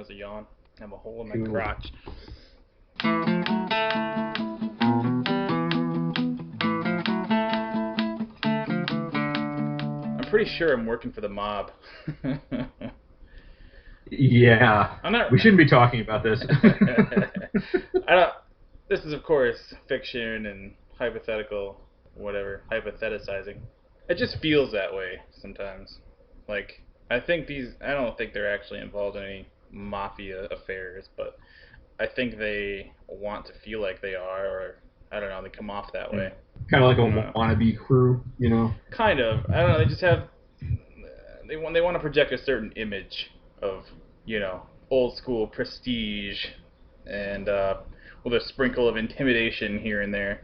as a yawn. I have a hole in my Cool. crotch. I'm pretty sure I'm working for the mob. Yeah. I'm not. We shouldn't be talking about this. I don't. This is, of course, fiction and hypothetical, whatever, hypotheticizing. It just feels that way sometimes. Like, I don't think they're actually involved in any mafia affairs, but I think they want to feel like they are, or I don't know, they come off that way. Kind of like a wannabe crew, you know? Kind of. I don't know, they just have, they want to project a certain image of, old school prestige and with a sprinkle of intimidation here and there.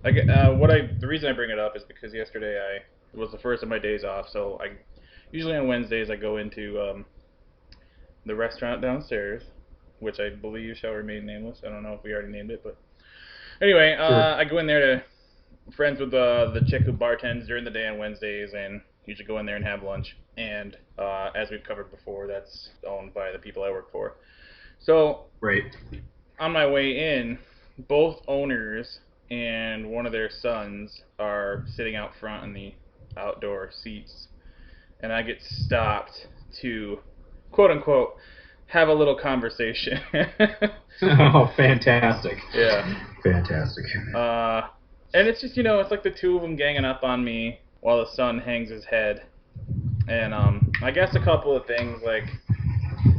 The reason I bring it up is because yesterday it was the first of my days off, so usually on Wednesdays I go into the restaurant downstairs, which I believe shall remain nameless. I don't know if we already named it, but anyway, Sure. I go in there to friends with the chick who bartends during the day on Wednesdays, and usually go in there and have lunch. And as we've covered before, that's owned by the people I work for. So Right. on my way in, both owners and one of their sons are sitting out front in the outdoor seats, and I get stopped to, quote unquote, have a little conversation. Oh, fantastic. Yeah. Fantastic. And it's just, it's like the two of them ganging up on me while the son hangs his head. And I guess a couple of things, like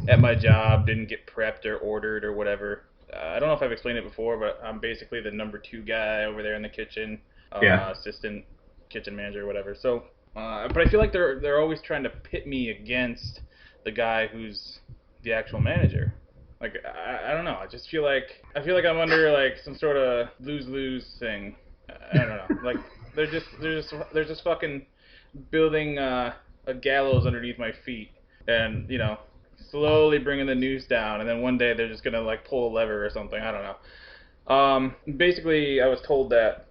at my job, didn't get prepped or ordered or whatever. I don't know if I've explained it before, but I'm basically the number 2 guy over there in the kitchen, assistant kitchen manager or whatever. So, but I feel like they're always trying to pit me against the guy who's the actual manager. Like, I don't know. I just feel like I'm under like some sort of lose-lose thing. I don't know. Like they're just fucking building a gallows underneath my feet, and slowly bringing the noose down, and then one day they're just gonna like pull a lever or something. I don't know. Basically, I was told that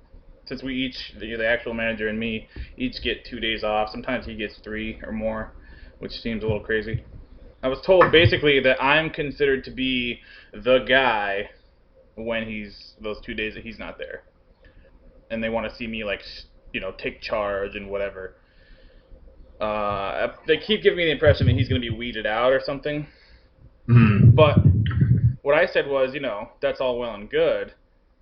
since we each, the actual manager and me, each get 2 days off. Sometimes he gets 3 or more, which seems a little crazy. I was told basically that I'm considered to be the guy when those 2 days that he's not there, and they want to see me like take charge and whatever. They keep giving me the impression that he's going to be weeded out or something. Mm. But what I said was, that's all well and good,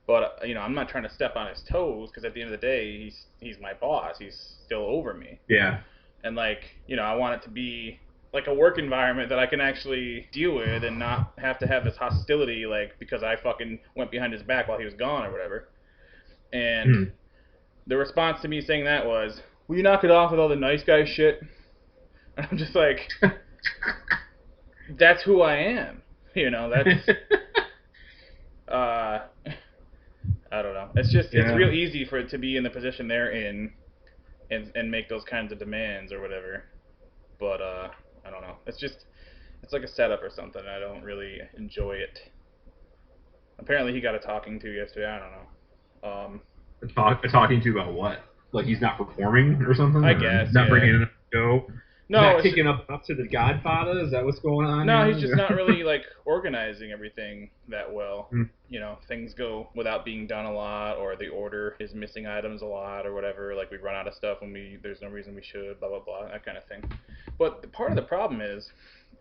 but I'm not trying to step on his toes, because at the end of the day, he's my boss. He's still over me. Yeah. And like, I want it to be like a work environment that I can actually deal with and not have to have this hostility, like, because I fucking went behind his back while he was gone or whatever. And the response to me saying that was, will you knock it off with all the nice guy shit? And I'm just like, that's who I am. That's, I don't know. It's just, it's real easy for it to be in the position they're in and make those kinds of demands or whatever. But, I don't know. It's like a setup or something. I don't really enjoy it. Apparently he got a talking to yesterday. I don't know. Talking to about what? Like he's not performing or something? I guess, not bringing in a show? No, not kicking up to the Godfather? Is that what's going on? No, he's just not really like organizing everything that well. Things go without being done a lot, or the order is missing items a lot, or whatever. Like we run out of stuff when there's no reason we should, blah blah blah, that kind of thing. But part of the problem is,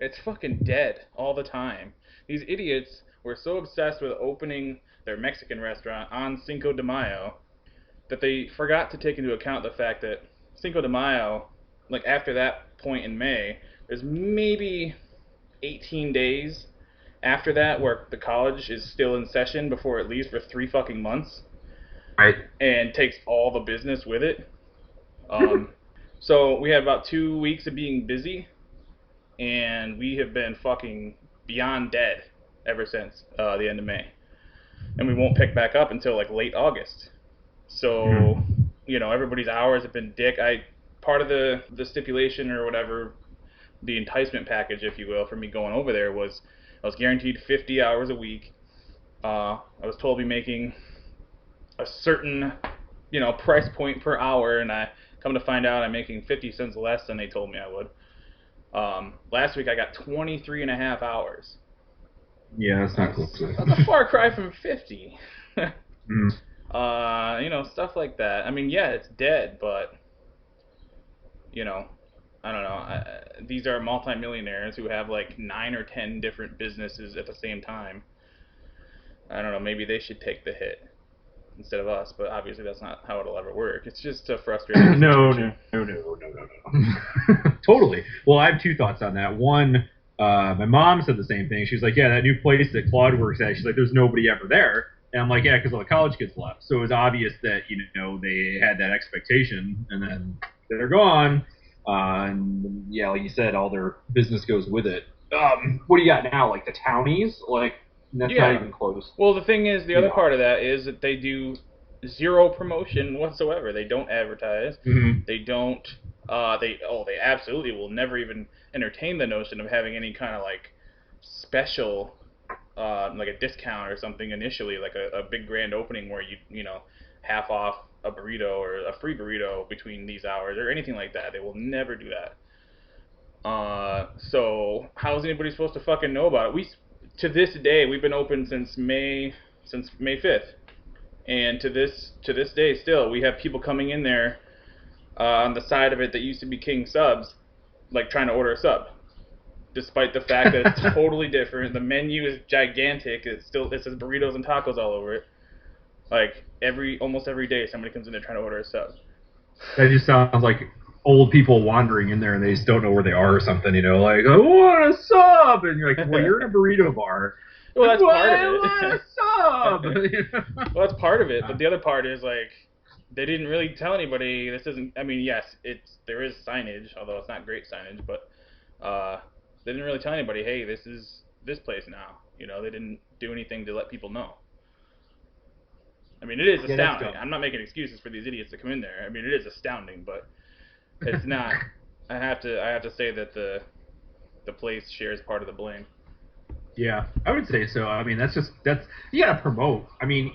it's fucking dead all the time. These idiots were so obsessed with opening their Mexican restaurant on Cinco de Mayo that they forgot to take into account the fact that Cinco de Mayo, like after that point in May, there's maybe 18 days after that where the college is still in session before it leaves for 3 fucking months. Right. And takes all the business with it. So we had about 2 weeks of being busy, and we have been fucking beyond dead ever since the end of May. And we won't pick back up until like late August. So, everybody's hours have been dick. Part of the stipulation or whatever, the enticement package, if you will, for me going over there was I was guaranteed 50 hours a week. I was told to be making a certain, price point per hour, and I come to find out I'm making 50 cents less than they told me I would. Last week I got 23 and a half hours. Yeah, that's not cool. That's a far cry from 50. Mm. Stuff like that. I mean, yeah, it's dead, but I don't know. These are multimillionaires who have like 9 or 10 different businesses at the same time. I don't know. Maybe they should take the hit instead of us, but obviously that's not how it'll ever work. It's just a frustrating No. situation. Totally. Well, I have two thoughts on that. One, my mom said the same thing. She's like, yeah, that new place that Claude works at, she's like, there's nobody ever there. And I'm like, yeah, because all the college kids left. So it was obvious that, they had that expectation, and then they're gone. And yeah, like you said, all their business goes with it. What do you got now? Like the townies? Like, that's not even close. Well, the thing is, the other part of that is that they do zero promotion whatsoever. They don't advertise. Mm-hmm. They don't. They absolutely will never even entertain the notion of having any kind of like special, like a discount or something initially, like a big grand opening where you half off a burrito or a free burrito between these hours or anything like that. They will never do that. So how is anybody supposed to fucking know about it? To this day, we've been open since May 5th, and to this day still, we have people coming in there on the side of it that used to be King subs, like trying to order a sub, despite the fact that it's totally different. The menu is gigantic. It says burritos and tacos all over it. Like almost every day, somebody comes in there trying to order a sub. That just sounds like old people wandering in there and they just don't know where they are or something, like, I want a sub, and you're like, well, you're in a burrito bar. Well, that's part of it. I want a sub. Well, that's part of it, but the other part is like they didn't really tell anybody. This isn't. I mean, yes, there is signage, although it's not great signage, but they didn't really tell anybody. Hey, this is this place now. They didn't do anything to let people know. I mean, it is astounding. I'm not making excuses for these idiots to come in there. I mean, it is astounding, but it's not. I have to say that the place shares part of the blame. Yeah, I would say so. I mean, that's you gotta promote. I mean,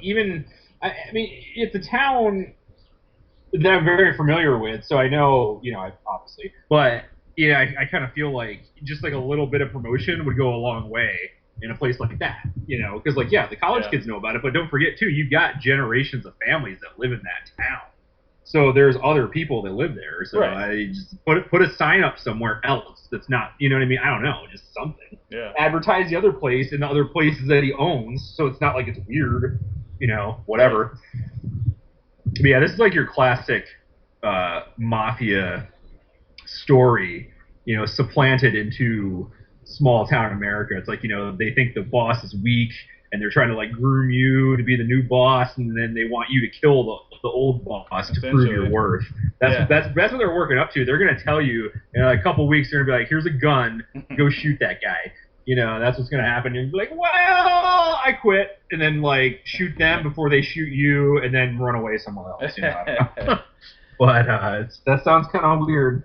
it's a town that I'm very familiar with, so I know, obviously, but yeah, I kind of feel like just like a little bit of promotion would go a long way in a place like that, because like, yeah, the college kids know about it, but don't forget too, you've got generations of families that live in that town. So there's other people that live there. So right. I just put a sign up somewhere else that's not, you know what I mean? I don't know, just something. Yeah. Advertise the other place and the other places that he owns, so it's not like it's weird, whatever. But yeah, this is like your classic mafia story, supplanted into small town America. It's like, they think the boss is weak, and they're trying to like groom you to be the new boss, and then they want you to kill the old boss to prove your worth. That's what they're working up to. They're gonna tell you in a couple weeks, they're gonna be like, here's a gun, go shoot that guy. That's what's gonna happen. And you're like, well, I quit, and then like shoot them before they shoot you, and then run away somewhere else. I don't know. But that sounds kind of weird.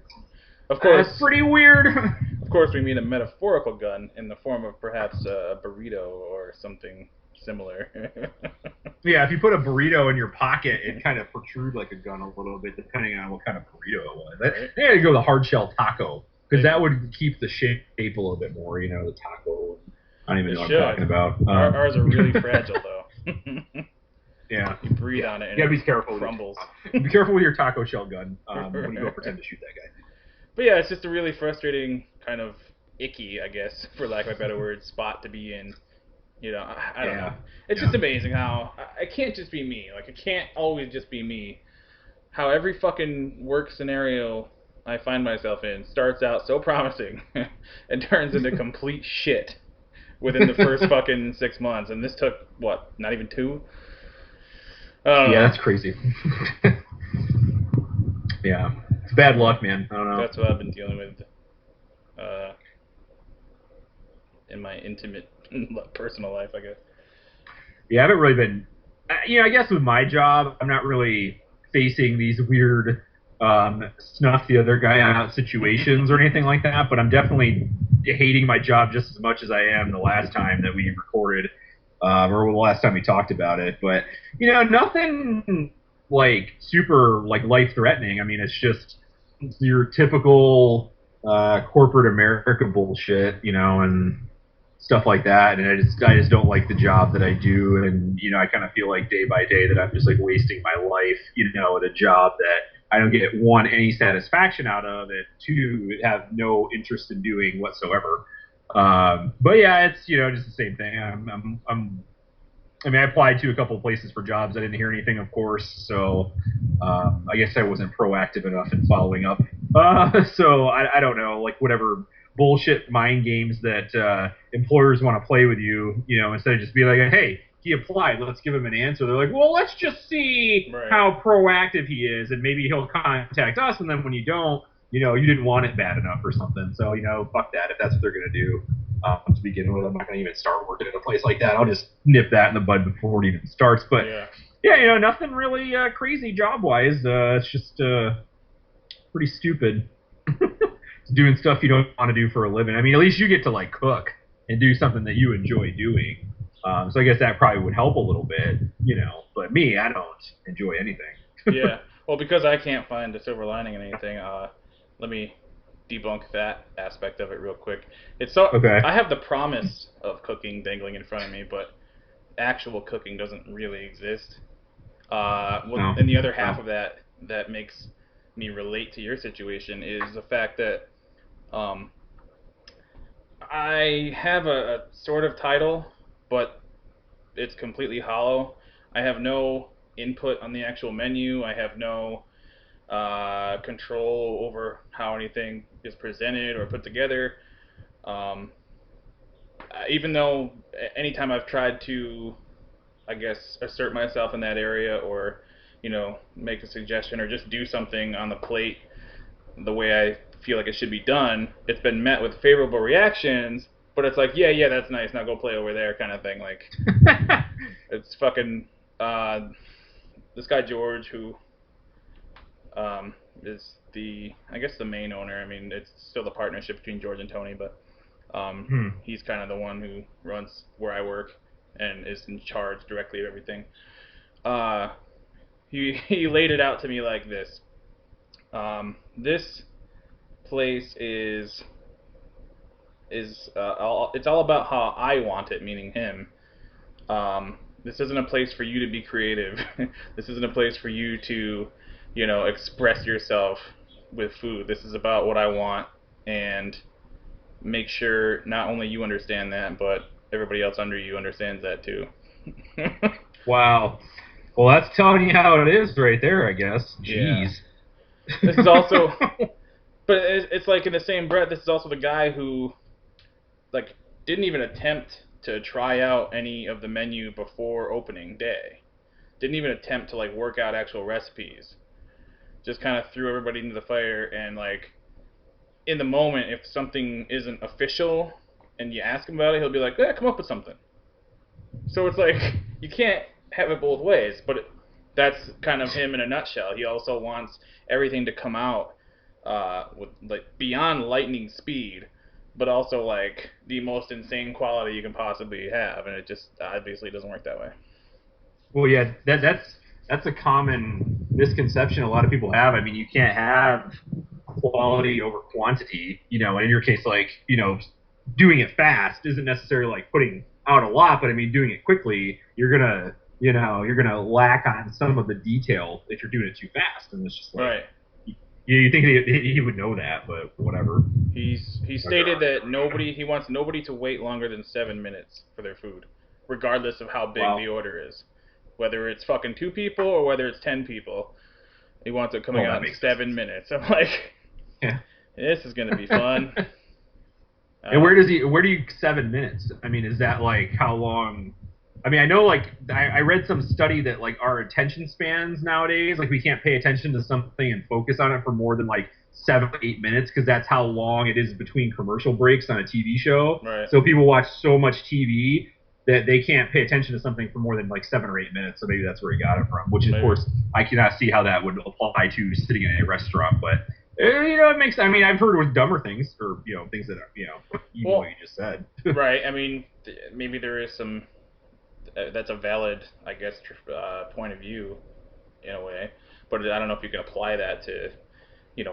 Of course, it's pretty weird. Of course, we mean a metaphorical gun in the form of perhaps a burrito or something similar. Yeah, if you put a burrito in your pocket, it kind of protrude like a gun a little bit, depending on what kind of burrito it was. Right. They had to go the hard shell taco, because that would keep the shape a little bit more, the taco. I don't even know what I'm talking about. Ours are really fragile, though. Yeah. You breathe on it and be careful. It crumbles. Be careful with your taco shell gun when you go pretend to shoot that guy. But yeah, it's just a really frustrating, kind of icky, I guess, for lack of a better word, spot to be in. I don't know. It's just amazing how it can't just be me. Like, it can't always just be me. How every fucking work scenario I find myself in starts out so promising and turns into complete shit within the first fucking 6 months. And this took, what, not even 2? Yeah, that's crazy. Yeah. It's bad luck, man. I don't know. That's what I've been dealing with in my intimate, personal life, I guess. Yeah, I haven't really been... I guess with my job, I'm not really facing these weird snuff the other guy out situations or anything like that, but I'm definitely hating my job just as much as I am the last time that we recorded, or the last time we talked about it. But, nothing like super like life-threatening. I mean, it's just your typical corporate America bullshit, and stuff like that. And I just don't like the job that I do, and I kind of feel like day by day that I'm just like wasting my life, at a job that I don't get one any satisfaction out of it, two have no interest in doing whatsoever. But yeah, it's just the same thing. I mean, I applied to a couple of places for jobs. I didn't hear anything, of course. So I guess I wasn't proactive enough in following up. So I don't know, like whatever bullshit mind games that employers want to play with you, instead of just being like, hey, he applied, let's give him an answer. They're like, well, let's just see how proactive he is, and maybe he'll contact us. And then when you don't, you didn't want it bad enough or something. So, fuck that. If that's what they're going to do to begin with, I'm not going to even start working at a place like that. I'll just nip that in the bud before it even starts. But, yeah, nothing really crazy job-wise. It's just pretty stupid. Doing stuff you don't want to do for a living. I mean, at least you get to, like, cook and do something that you enjoy doing. So I guess that probably would help a little bit, But me, I don't enjoy anything. Yeah. Well, because I can't find a silver lining in anything, let me debunk that aspect of it real quick. Okay. I have the promise of cooking dangling in front of me, but actual cooking doesn't really exist. No. And the other half of that makes me relate to your situation is the fact that I have a sort of title, but it's completely hollow. I have no input on the actual menu. I have no control over how anything is presented or put together. Even though anytime I've tried to, I guess, assert myself in that area or, make a suggestion or just do something on the plate the way I feel like it should be done, it's been met with favorable reactions, but it's like, yeah, that's nice, now go play over there kind of thing. Like, it's fucking, this guy George, who is I guess the main owner. I mean, it's still the partnership between George and Tony, but he's kind of the one who runs where I work and is in charge directly of everything. He laid it out to me like this. This place is it's all about how I want it, meaning him. This isn't a place for you to be creative. This isn't a place for you to, express yourself with food. This is about what I want, and make sure not only you understand that, but everybody else under you understands that too. Wow. Well, that's telling you how it is right there, I guess. Jeez. Yeah. This is also, but it's like in the same breath, this is also the guy who, like, didn't even attempt to try out any of the menu before opening day. Didn't even attempt to, like, work out actual recipes. Just kind of threw everybody into the fire, and, like, in the moment, if something isn't official and you ask him about it, he'll be like, yeah, come up with something. So it's like, you can't have it both ways, but that's kind of him in a nutshell. He also wants everything to come out with, like, beyond lightning speed, but also, like, the most insane quality you can possibly have, and it just obviously doesn't work that way. Well, yeah, that's a common misconception a lot of people have. I mean, you can't have quality over quantity, and in your case, like, doing it fast isn't necessarily like putting out a lot, but I mean, doing it quickly, you're gonna lack on some of the detail if you're doing it too fast, and it's just like, right. You think he would know that, but whatever. He stated that he wants nobody to wait longer than 7 minutes for their food, regardless of how big the order is. Whether it's fucking 2 people or whether it's 10 people, he wants it coming out in 7 minutes. I'm like, yeah, this is gonna be fun. And where do you 7 minutes? I mean, is that like how long? I mean, I know, like, I read some study that, like, our attention spans nowadays, like, we can't pay attention to something and focus on it for more than, like, 7 or 8 minutes, because that's how long it is between commercial breaks on a TV show. Right. So people watch so much TV that they can't pay attention to something for more than, like, 7 or 8 minutes, so maybe that's where he got it from, which, of course, I cannot see how that would apply to sitting in a restaurant, but, it makes, I mean, I've heard with dumber things, or, things that are, even what you just said. Right, I mean, maybe there is some... that's a valid, I guess, point of view in a way, but I don't know if you can apply that to,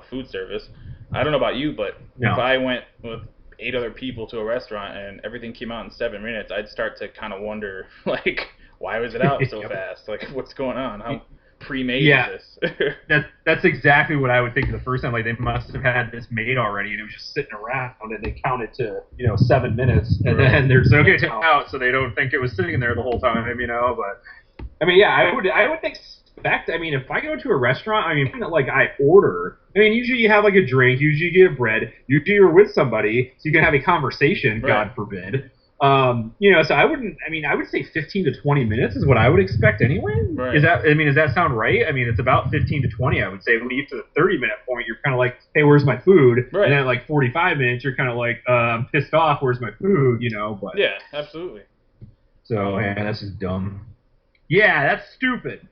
food service. I don't know about you, but No. if I went with 8 other people to a restaurant and everything came out in 7 minutes, I'd start to kind of wonder, like, why was it out so Yep. fast? Like, what's going on? How pre-made Yeah. is this? That's exactly what I would think the first time. Like, they must have had this made already, and it was just sitting around, and they counted to 7 minutes, and then there's okay to out, so they don't think it was sitting there the whole time. But I mean, yeah, I would expect. I mean, if I go to a restaurant, I mean, like I order. I mean, usually you have like a drink, usually you get a bread, usually you're with somebody, so you can have a conversation. Right. God forbid. So I wouldn't. I mean, I would say 15 to 20 minutes is what I would expect anyway. Right. Does that sound right? I mean, it's about 15 to 20. I would say when you get to the 30-minute point, you're kind of like, hey, where's my food? Right. And then at like 45 minutes, you're kind of like, I'm pissed off. Where's my food? But yeah, absolutely. So yeah, that's just dumb. Yeah, that's stupid,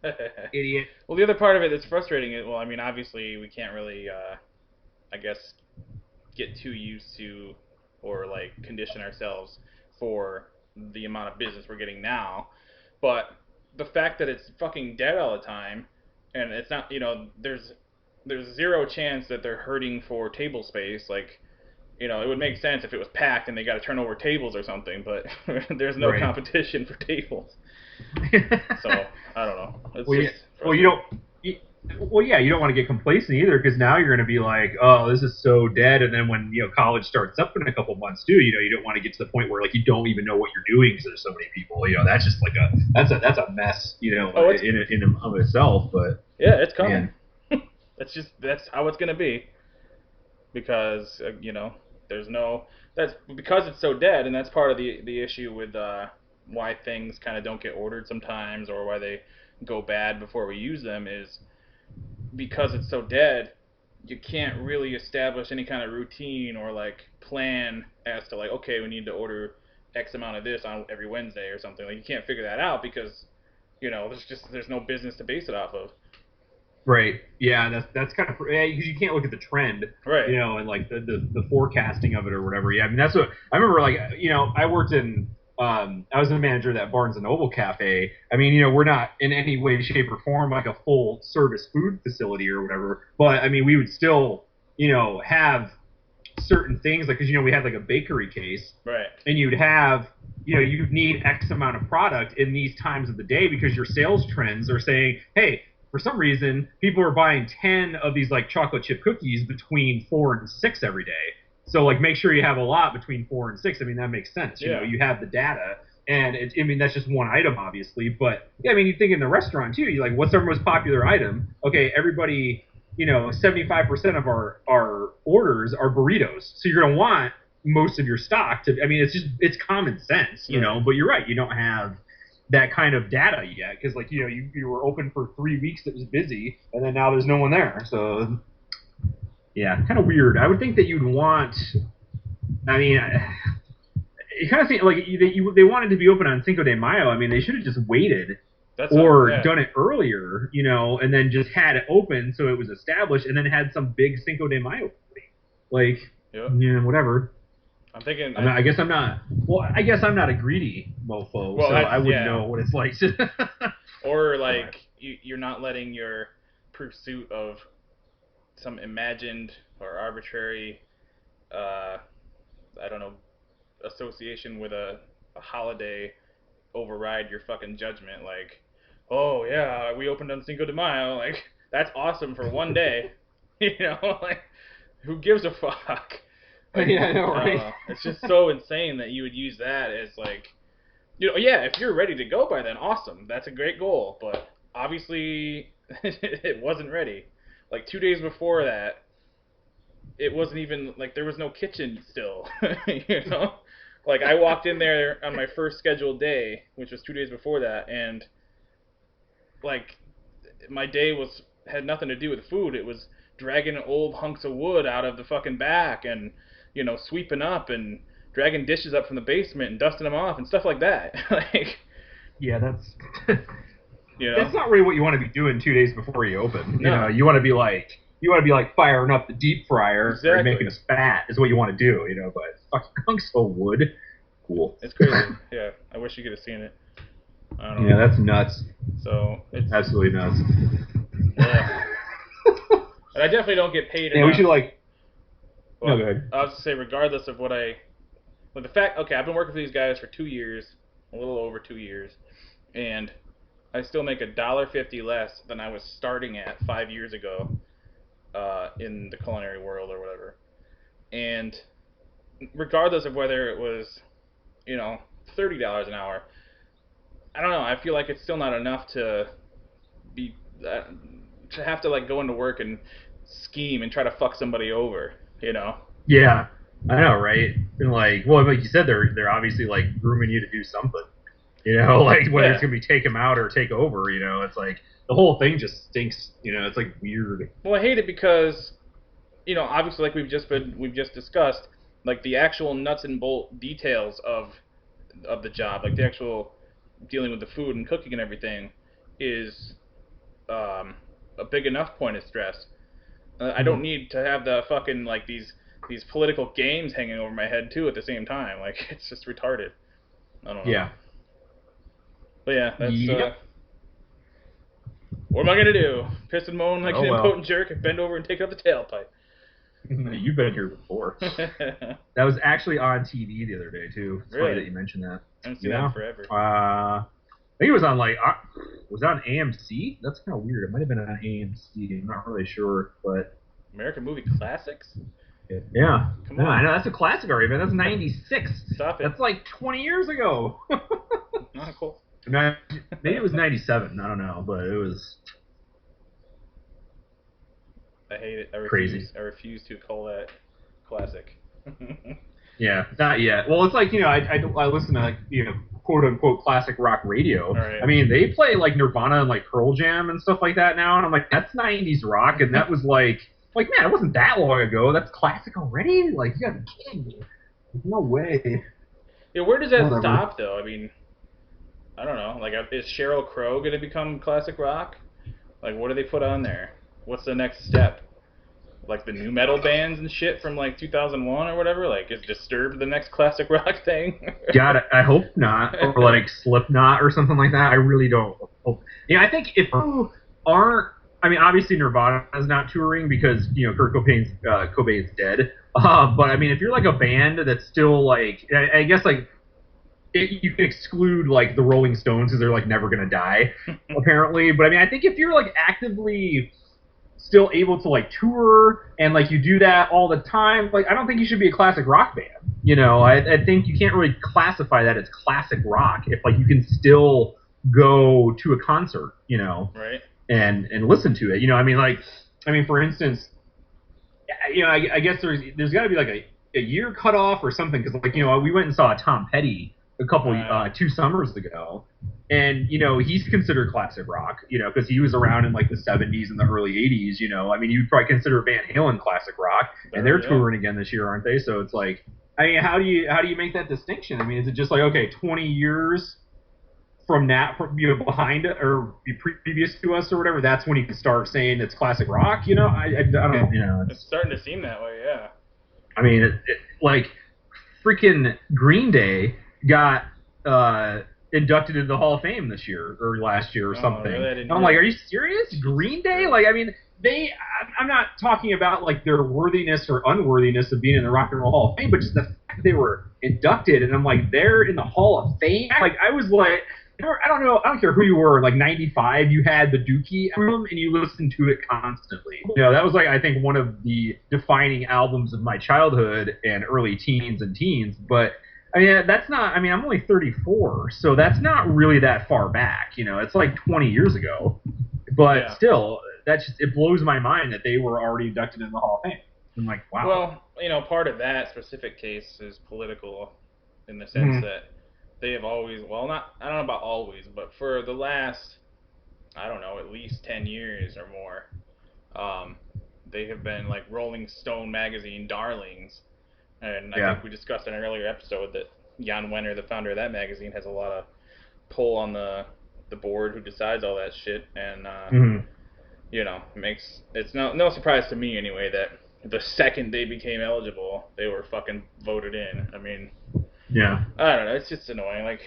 idiot. Well, the other part of it that's frustrating is, well, I mean, obviously we can't really, I guess, get too used to or like condition ourselves for the amount of business we're getting now, but the fact that it's fucking dead all the time, and it's not, there's zero chance that they're hurting for table space. Like, it would make sense if it was packed and they got to turn over tables or something, but there's no competition for tables. So I don't know. You don't want to get complacent either, because now you're going to be like, oh, this is so dead. And then when college starts up in a couple months too, you don't want to get to the point where like you don't even know what you're doing because there's so many people. That's just like that's a mess, in and of itself. But yeah, it's coming. That's how it's going to be, because that's because it's so dead, and that's part of the issue with why things kind of don't get ordered sometimes, or why they go bad before we use them, is because it's so dead. You can't really establish any kind of routine or like plan as to like, okay, we need to order X amount of this on every Wednesday or something. Like, you can't figure that out because there's no business to base it off of. Right. Yeah, that's kind of, because you can't look at the trend, right? And like the forecasting of it or whatever. Yeah, I mean, that's what I remember. Like, I worked in. I was a manager of that Barnes & Noble cafe. I mean, we're not in any way, shape, or form like a full service food facility or whatever. But I mean, we would still, have certain things, like, because we had like a bakery case, right? And you'd have, you'd need X amount of product in these times of the day because your sales trends are saying, hey, for some reason, people are buying 10 of these like chocolate chip cookies between 4 and 6 every day. So, like, make sure you have a lot between 4 and 6. I mean, that makes sense. You have the data, and that's just one item, obviously. But yeah, I mean, you think in the restaurant too. You like, what's our most popular item? Okay, everybody, 75% of our orders are burritos. So you're gonna want most of your stock to. I mean, it's common sense, But you're right. You don't have that kind of data yet, because like you were open for 3 weeks. It was busy, and then now there's no one there. So. Yeah, kind of weird. I would think that you'd want. I mean, you kind of think like they wanted to be open on Cinco de Mayo. I mean, they should have just waited done it earlier, and then just had it open so it was established, and then had some big Cinco de Mayo party. Like, whatever. I'm thinking. I guess I'm not. Well, I guess I'm not a greedy mofo, so I wouldn't know what it's like. Or like you're not letting your pursuit of some imagined or arbitrary, I don't know, association with a holiday override your fucking judgment. Like, oh yeah, we opened on Cinco de Mayo. Like, that's awesome for one day. Like, who gives a fuck? Like, yeah, I know, right? It's just so insane that you would use that as like, if you're ready to go by then, awesome. That's a great goal. But obviously, it wasn't ready. Like 2 days before that, it wasn't even, like, there was no kitchen still, Like, I walked in there on my first scheduled day, which was 2 days before that, and, like, my day had nothing to do with food. It was dragging old hunks of wood out of the fucking back and, sweeping up and dragging dishes up from the basement and dusting them off and stuff like that. Like, yeah, that's... That's not really what you want to be doing 2 days before you open. No. You want to be like firing up the deep fryer or making a spat is what you want to do, But fucking hunks of wood, cool. It's crazy. Yeah, I wish you could have seen it. I don't know. know. That's nuts. So it's absolutely nuts. Yeah. And I definitely don't get paid Yeah, enough. we should like. Well, No, go ahead. I was to say, regardless of what the fact, okay, I've been working for these guys for 2 years, a little over 2 years, and I still make $1.50 less than I was starting at 5 years ago, in the culinary world or whatever. And regardless of whether it was, $30 an hour, I don't know. I feel like it's still not enough to be to have to like go into work and scheme and try to fuck somebody over. Yeah, I know, right? And like, well, like you said, they're obviously like grooming you to do something. Like whether it's Yeah. gonna be take them out or take over. It's like the whole thing just stinks. It's like weird. Well, I hate it because, obviously, like we've just discussed, like the actual nuts and bolt details of the job, like the actual dealing with the food and cooking and everything, is a big enough point of stress. I don't need to have the fucking like these political games hanging over my head too at the same time. Like it's just retarded. I don't know. Yeah. But yeah, that's Yep. what am I gonna do? Piss and moan like Oh, an well. impotent jerk and bend over and take out the tailpipe. You've been here before. That was actually on TV the other day too. It's Really? funny that you mentioned that. I haven't seen that in forever. I think it was on was that on AMC? That's kind of weird. It might have been on AMC. I'm not really sure, but American Movie Classics? yeah. Come on. I know that's a classic already, man. That's '96. Stop it. That's like 20 years ago. Not cool. Maybe it was '97. I don't know, but it was. I hate it. Crazy. I refuse to call that classic. Yeah, not yet. Well, it's like I listen to like quote unquote classic rock radio. Right. I mean, they play like Nirvana and like Pearl Jam and stuff like that now, and I'm like, that's '90s rock, and that was like man, it wasn't that long ago. That's classic already. Like, you gotta be kidding me. No way. Yeah, where does that Whatever. stop though? I mean, I don't know. Like, is Sheryl Crow gonna become classic rock? Like, what do they put on there? What's the next step? Like the new metal bands and shit from like 2001 or whatever. Like, is Disturbed the next classic rock thing? God, I hope not. Or like Slipknot or something like that. I really don't hope. I think if you aren't, I mean, obviously Nirvana is not touring because Kurt Cobain's dead. But I mean, if you're like a band that's still like, I guess like. You can exclude like the Rolling Stones because they're like never gonna die, apparently. But I mean, I think if you're like actively still able to like tour and like you do that all the time, like I don't think you should be a classic rock band. I think you can't really classify that as classic rock if like you can still go to a concert, Right. and listen to it. I mean, for instance, I guess there's got to be like a year cutoff or something because like we went and saw Tom Petty a couple 2 summers ago, and he's considered classic rock, because he was around in like the '70s and the early '80s. I mean, you'd probably consider Van Halen classic rock, and they're touring again this year, aren't they? So it's like, I mean, how do you make that distinction? I mean, is it just like, okay, 20 years from that, behind it or previous to us or whatever, that's when you can start saying it's classic rock? I don't know. It's starting to seem that way, yeah. I mean, like freaking Green Day got inducted into the Hall of Fame this year or last year or something. Really? I'm like, are you serious? Green Day? Like, I mean, I'm not talking about like their worthiness or unworthiness of being in the Rock and Roll Hall of Fame, but just the fact that they were inducted, and I'm like, they're in the Hall of Fame? Like, I was like, I don't know, I don't care who you were, like 95, you had the Dookie album and you listened to it constantly. That was like, I think, one of the defining albums of my childhood and early teens, but I mean, that's not, I mean, I'm only 34, so that's not really that far back, it's like 20 years ago, but still, it blows my mind that they were already inducted in the Hall of Fame. I'm like, wow. Well, part of that specific case is political in the sense that they have always, I don't know about always, but for the last, I don't know, at least 10 years or more, they have been like Rolling Stone magazine darlings. And I think we discussed in an earlier episode that Jan Wenner, the founder of that magazine, has a lot of pull on the board who decides all that shit. And, it's no surprise to me anyway that the second they became eligible, they were fucking voted in. I mean, I don't know. It's just annoying. Like,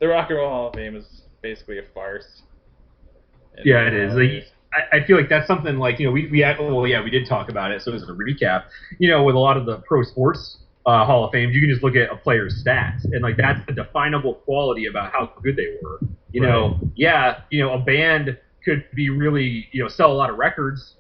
the Rock and Roll Hall of Fame is basically a farce. Yeah, it is. Like, I feel like that's something like, we did talk about it. So as a recap, with a lot of the pro sports Hall of Fame, you can just look at a player's stats, and like that's the definable quality about how good they were. A band could be really, sell a lot of records,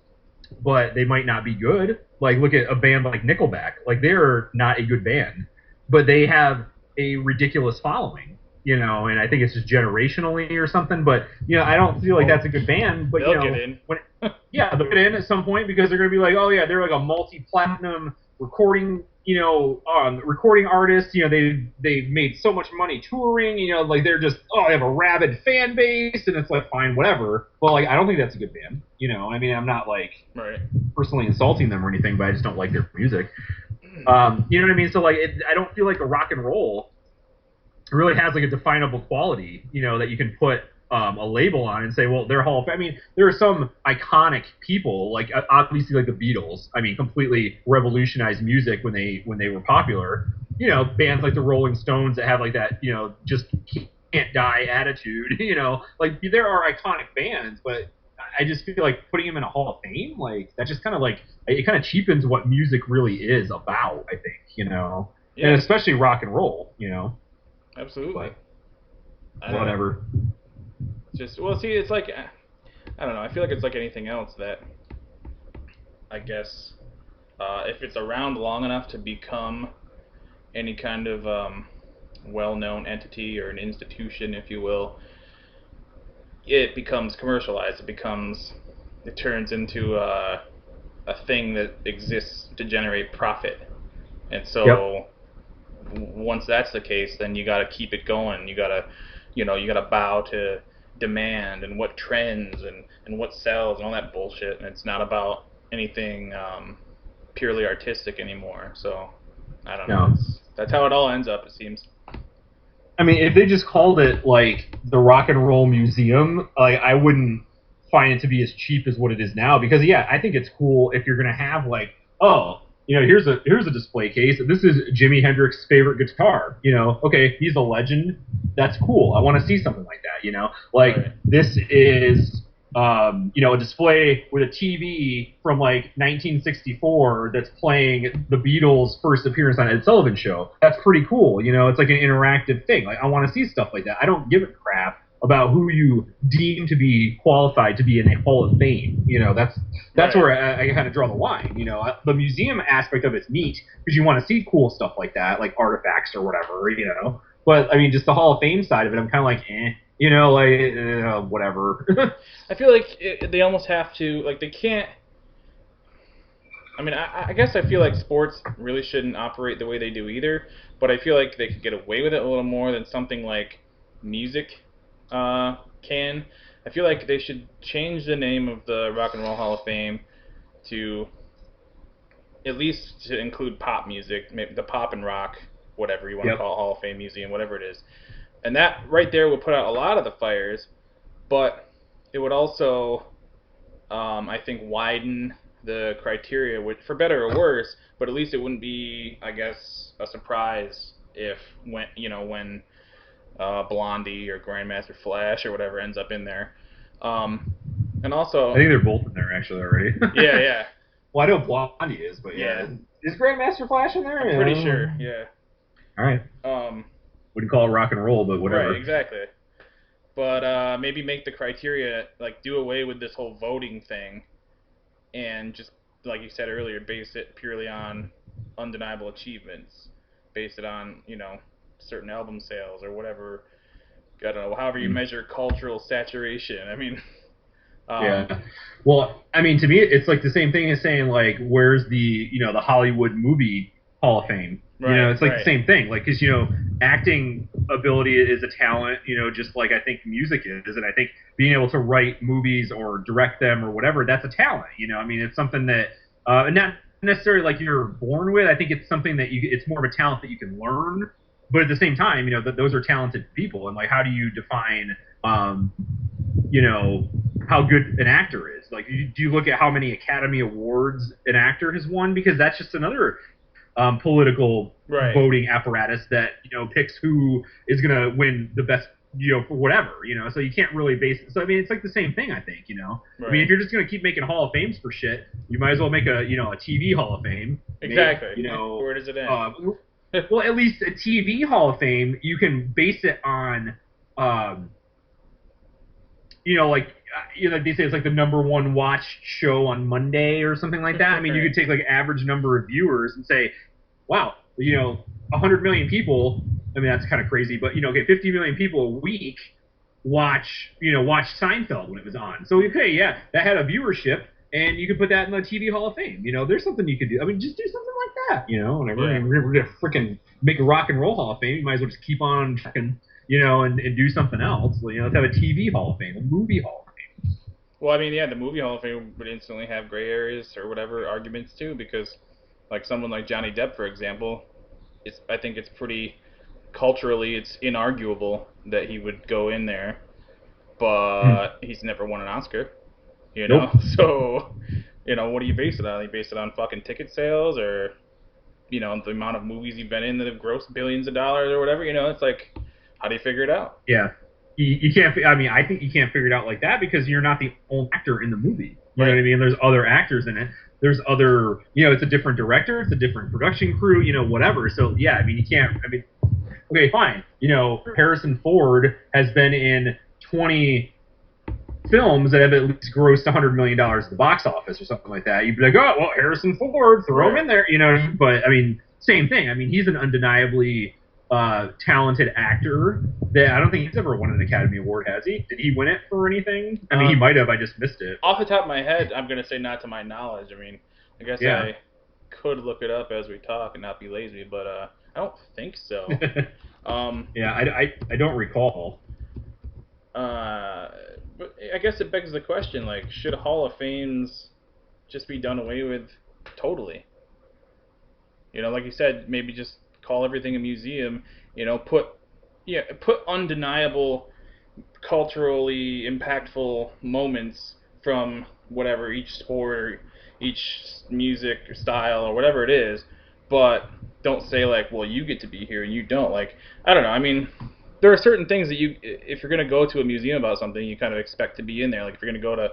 but they might not be good. Like, look at a band like Nickelback. Like, they're not a good band, but they have a ridiculous following, and I think it's just generationally or something. But, I don't feel like that's a good band. But, they'll get in. They'll get in at some point because they're going to be like, oh, yeah, they're like a multi-platinum recording recording artists. They've made so much money touring. Like they're just they have a rabid fan base, and it's like fine, whatever. But like I don't think that's a good band. I mean, I'm not like personally insulting them or anything, but I just don't like their music. You know what I mean? So like I don't feel like a rock and roll really has like a definable quality. That you can put a label on and say, well, they're Hall of Fame. I mean, there are some iconic people, like obviously like the Beatles. I mean, completely revolutionized music when they were popular. Bands like the Rolling Stones that have like that, just can't die attitude. Like there are iconic bands, but I just feel like putting them in a Hall of Fame, like that just kind of like it kind of cheapens what music really is about. I think, and especially rock and roll. Absolutely. But, whatever. It's like, I don't know. I feel like it's like anything else that, I guess, if it's around long enough to become any kind of well-known entity or an institution, if you will, it becomes commercialized. It turns into a thing that exists to generate profit. And so once that's the case, then you got to keep it going. You got to bow to demand and what trends and what sells and all that bullshit, and it's not about anything purely artistic anymore. So I don't know. That's how it all ends up, it seems. I mean, if they just called it like the Rock and Roll Museum, like I wouldn't find it to be as cheap as what it is now, because I think it's cool if you're gonna have like, here's a display case. This is Jimi Hendrix's favorite guitar. Okay, he's a legend. That's cool. I want to see something like that. This is a display with a TV from like 1964 that's playing the Beatles' first appearance on Ed Sullivan Show. That's pretty cool. It's like an interactive thing. Like I want to see stuff like that. I don't give a crap about who you deem to be qualified to be in a Hall of Fame. That's where I kind of draw the line. The museum aspect of it's neat because you want to see cool stuff like that, like artifacts or whatever. But I mean, just the Hall of Fame side of it, I'm kind of like, whatever. I feel like they almost have to, like, they can't. I mean, I guess I feel like sports really shouldn't operate the way they do either, but I feel like they could get away with it a little more than something like music can. I feel like they should change the name of the Rock and Roll Hall of Fame to at least to include pop music, maybe the pop and rock, whatever you want to call it, Hall of Fame Museum, whatever it is. And that right there would put out a lot of the fires, but it would also, I think, widen the criteria, which, for better or worse, but at least it wouldn't be, I guess, a surprise if when Blondie or Grandmaster Flash or whatever ends up in there. And also, I think they're both in there actually already. Yeah. Well, I know Blondie is, but is Grandmaster Flash in there? I'm pretty sure. Yeah. All right. Wouldn't call it rock and roll, but whatever. Right, exactly. But maybe make the criteria, like, do away with this whole voting thing, and just, like you said earlier, base it purely on undeniable achievements, base it on certain album sales or whatever. I don't know, however you measure cultural saturation. I mean, Well, I mean, to me, it's like the same thing as saying, like, where's the the Hollywood movie Hall of Fame? Right, it's like the same thing. Like, because acting ability is a talent. Just like I think music is, and I think being able to write movies or direct them or whatever, that's a talent. I mean, it's something that not necessarily like you're born with. I think it's something that it's more of a talent that you can learn. But at the same time, that those are talented people, and like, how do you define, how good an actor is? Like, do you look at how many Academy Awards an actor has won? Because that's just another political voting apparatus that picks who is going to win the best for whatever, so you can't really base it. So, I mean, it's like the same thing, I think, Right. I mean, if you're just going to keep making Hall of Fames for shit, you might as well make a TV Hall of Fame. Exactly. Where does it end? Well, at least a TV Hall of Fame, you can base it on, like, they say it's like the #1 watched show on Monday or something like that. I mean, you could take like average number of viewers and say, wow, 100 million people. I mean, that's kind of crazy, but get 50 million people a week watch Seinfeld when it was on. So okay, yeah, that had a viewership, and you could put that in the TV Hall of Fame. There's something you could do. I mean, just do something like that. Whenever we're gonna freaking make a Rock and Roll Hall of Fame, you might as well just keep on fucking, and do something else. Let's have a TV Hall of Fame, a movie Hall of Fame. Well, I mean, yeah, the movie Hall of Fame would instantly have gray areas or whatever arguments too, because like someone like Johnny Depp, for example, I think it's pretty culturally, it's inarguable that he would go in there, but he's never won an Oscar, Nope. So, what do you base it on? You base it on fucking ticket sales, or the amount of movies you've been in that have grossed billions of dollars or whatever. It's like, how do you figure it out? Yeah. You can't. I mean, I think you can't figure it out like that because you're not the only actor in the movie. You know what I mean? There's other actors in it. There's other. It's a different director. It's a different production crew. Whatever. So yeah, I mean, you can't. I mean, okay, fine. Harrison Ford has been in 20 films that have at least grossed $100 million at the box office or something like that. You'd be like, oh well, Harrison Ford, throw him in there. But I mean, same thing. I mean, he's an undeniably talented actor that I don't think he's ever won an Academy Award, has he? Did he win it for anything? I mean, he might have. I just missed it. Off the top of my head, I'm going to say not to my knowledge. I mean, I guess I could look it up as we talk and not be lazy, but I don't think so. Yeah, I don't recall. But I guess it begs the question, like, should Hall of Fames just be done away with totally? Like you said, maybe just call everything a museum, put undeniable, culturally impactful moments from whatever, each sport or each music or style or whatever it is, but don't say like, well, you get to be here and you don't. Like, I don't know. I mean, there are certain things that if you're going to go to a museum about something, you kind of expect to be in there. Like if you're going to go to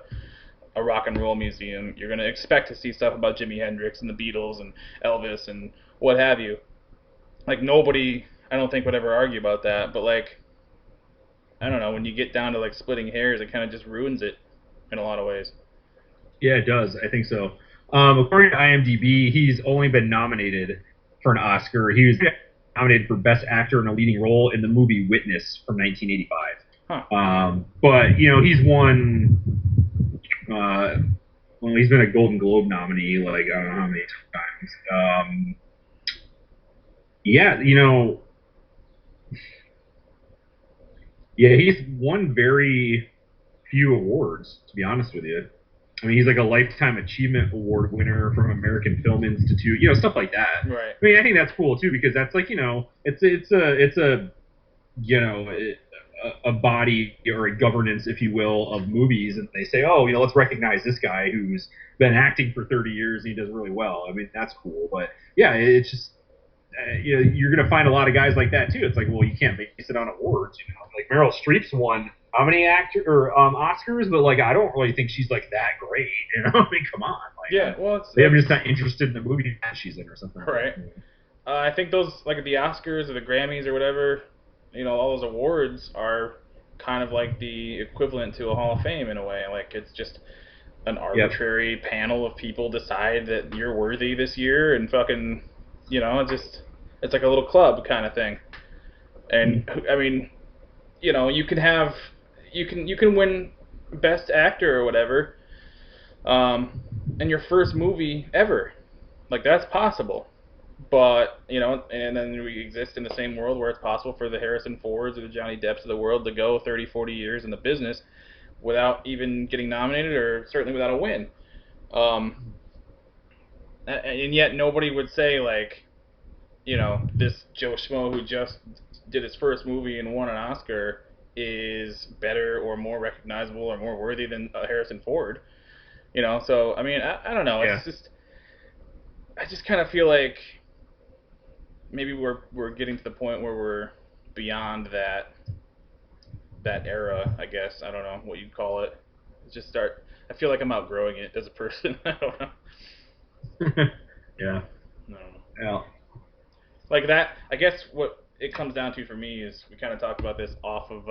a rock and roll museum, you're going to expect to see stuff about Jimi Hendrix and the Beatles and Elvis and what have you. Like nobody, I don't think, would ever argue about that. But like, I don't know, when you get down to like splitting hairs, it kind of just ruins it in a lot of ways. Yeah, it does. I think so. According to IMDb, he's only been nominated for an Oscar. He was nominated for Best Actor in a Leading Role in the movie Witness from 1985. Huh. But he's won. Well, he's been a Golden Globe nominee, like I don't know how many times. Yeah, he's won very few awards, to be honest with you. I mean, he's like a Lifetime Achievement Award winner from American Film Institute, stuff like that. Right. I mean, I think that's cool too because that's like, it's a body or a governance, if you will, of movies, and they say, oh, let's recognize this guy who's been acting for 30 years and he does really well. I mean, that's cool, but yeah, it's just. You're going to find a lot of guys like that too. It's like, well, you can't base it on awards, Like Meryl Streep's won how many Oscars, but like I don't really think she's like that great, I mean, come on. Like, yeah, well, I'm just not interested in the movie that she's in or something. Right. I think those, like the Oscars or the Grammys or whatever, all those awards are kind of like the equivalent to a Hall of Fame in a way. Like it's just an arbitrary panel of people decide that you're worthy this year and fucking. It's like a little club kind of thing. And I mean, you can win Best Actor or whatever, in your first movie ever. Like that's possible. But, and then we exist in the same world where it's possible for the Harrison Fords or the Johnny Depps of the world to go 30, 40 years in the business without even getting nominated or certainly without a win. And yet nobody would say, like, this Joe Schmo who just did his first movie and won an Oscar is better or more recognizable or more worthy than Harrison Ford. So, I mean, I don't know. It's just, I just kind of feel like maybe we're getting to the point where we're beyond that that era, I guess. I don't know what you'd call it. Just start. I feel like I'm outgrowing it as a person. I don't know. Yeah. I don't know. Yeah. Like that. I guess what it comes down to for me is we kind of talked about this off of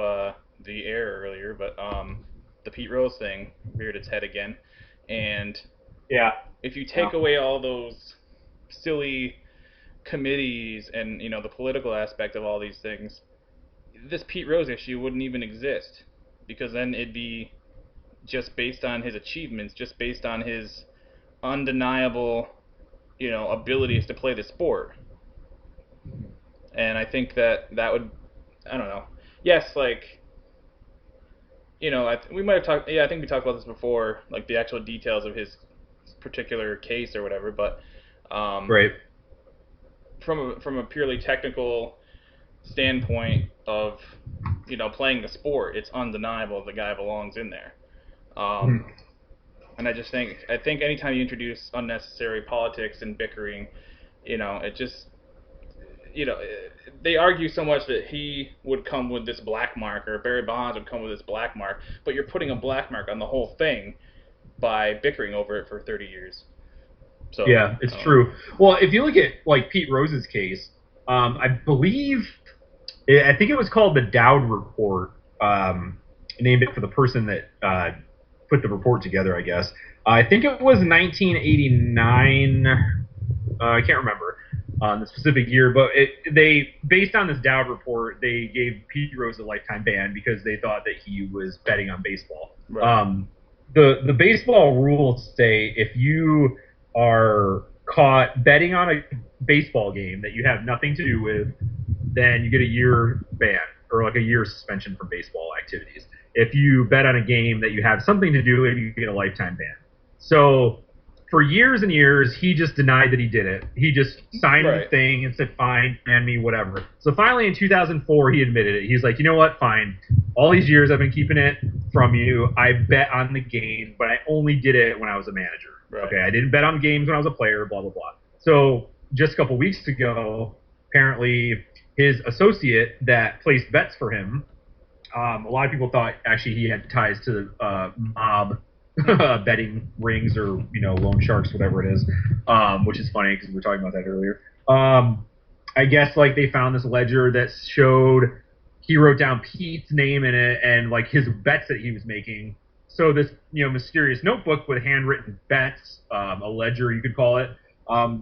the air earlier, but the Pete Rose thing reared its head again, and Yeah. if you take away all those silly committees and the political aspect of all these things, this Pete Rose issue wouldn't even exist, because then it'd be just based on his achievements, just based on his undeniable, abilities to play the sport. And I think that would, I don't know. Yes, like, we might have talked. Yeah, I think we talked about this before, like the actual details of his particular case or whatever. But Right. from a purely technical standpoint of playing the sport, it's undeniable the guy belongs in there. And I think anytime you introduce unnecessary politics and bickering, it just they argue so much that he would come with this black mark, or Barry Bonds would come with this black mark, but you're putting a black mark on the whole thing by bickering over it for 30 years. So Yeah, it's true. Well, if you look at like Pete Rose's case, I think it was called the Dowd Report. Named it for the person that put the report together, I guess. I think it was 1989. I can't remember the specific year, but they based on this Dowd report, they gave Pete Rose a lifetime ban because they thought that he was betting on baseball. Right. The baseball rules say if you are caught betting on a baseball game that you have nothing to do with, then you get a year ban or like a year suspension from baseball activities. If you bet on a game that you have something to do with, you get a lifetime ban. So for years and years, he just denied that he did it. He just signed the thing and said, fine, ban me, whatever. So finally in 2004, he admitted it. He's like, you know what, fine. All these years I've been keeping it from you. I bet on the game, but I only did it when I was a manager. Right. Okay, I didn't bet on games when I was a player, blah, blah, blah. So just a couple weeks ago, apparently his associate that placed bets for him, a lot of people thought actually he had ties to mob betting rings or loan sharks, whatever it is, which is funny because we were talking about that earlier. I guess like they found this ledger that showed he wrote down Pete's name in it and like his bets that he was making. So this mysterious notebook with handwritten bets, a ledger you could call it,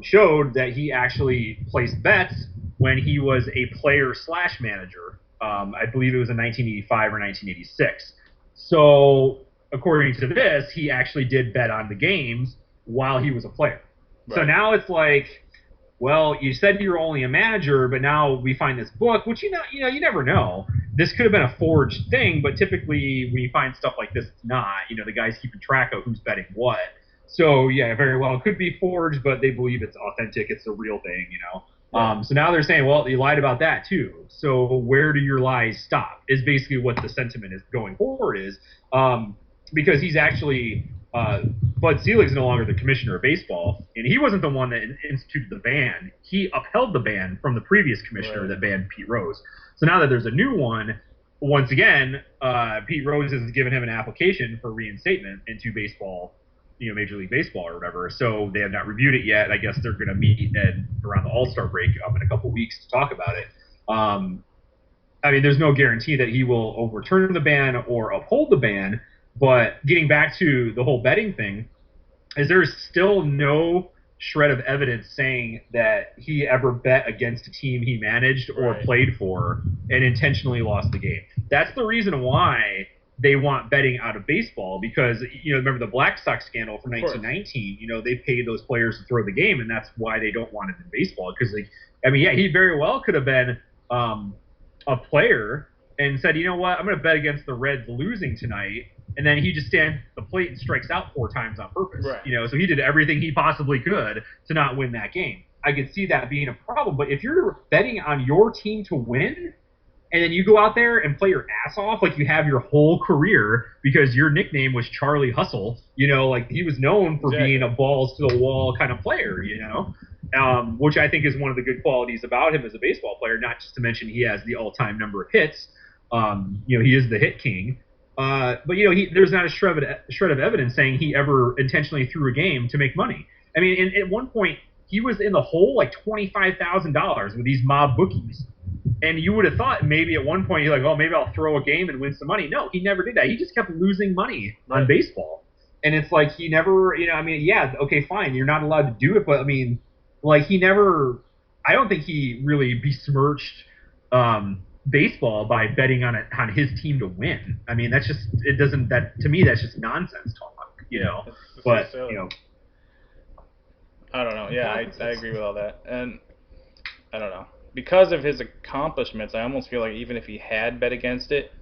showed that he actually placed bets when he was a player/manager. I believe it was in 1985 or 1986. So according to this, he actually did bet on the games while he was a player. Right. So now it's like, well, you said you were only a manager, but now we find this book, which you never know. This could have been a forged thing, but typically when you find stuff like this, it's not. The guy's keeping track of who's betting what. So yeah, very well, it could be forged, but they believe it's authentic. It's the real thing, So now they're saying, well, you lied about that too. So where do your lies stop? Is basically what the sentiment is going forward is. Because he's actually Bud Selig's no longer the commissioner of baseball, and he wasn't the one that instituted the ban. He upheld the ban from the previous commissioner that banned Pete Rose. So now that there's a new one, once again, Pete Rose has given him an application for reinstatement into baseball, Major League Baseball or whatever. So they have not reviewed it yet. I guess they're going to meet around the All-Star break in a couple weeks to talk about it. I mean, there's no guarantee that he will overturn the ban or uphold the ban. But getting back to the whole betting thing, is there's still no shred of evidence saying that he ever bet against a team he managed or played for and intentionally lost the game. That's the reason why they want betting out of baseball, because remember the Black Sox scandal from 1919. They paid those players to throw the game, and that's why they don't want it in baseball. Because he very well could have been a player and said, you know what, I'm going to bet against the Reds losing tonight. And then he just stands at the plate and strikes out 4 times on purpose. Right. So he did everything he possibly could to not win that game. I could see that being a problem. But if you're betting on your team to win, and then you go out there and play your ass off like you have your whole career because your nickname was Charlie Hustle, like he was known for being a balls to the wall kind of player, which I think is one of the good qualities about him as a baseball player, not just to mention he has the all-time number of hits. He is the hit king. But there's not a shred of evidence saying he ever intentionally threw a game to make money. I mean, at one point he was in the hole like $25,000 with these mob bookies, and you would have thought maybe at one point he's like, oh, maybe I'll throw a game and win some money. No, he never did that. He just kept losing money on baseball, and it's like he never, okay, fine, you're not allowed to do it, but I mean, like he never. I don't think he really besmirched baseball by betting on his team to win. I mean, that's just to me that's just nonsense talk, But I don't know. Yeah, I agree with all that, and I don't know, because of his accomplishments. I almost feel like even if he had bet against it,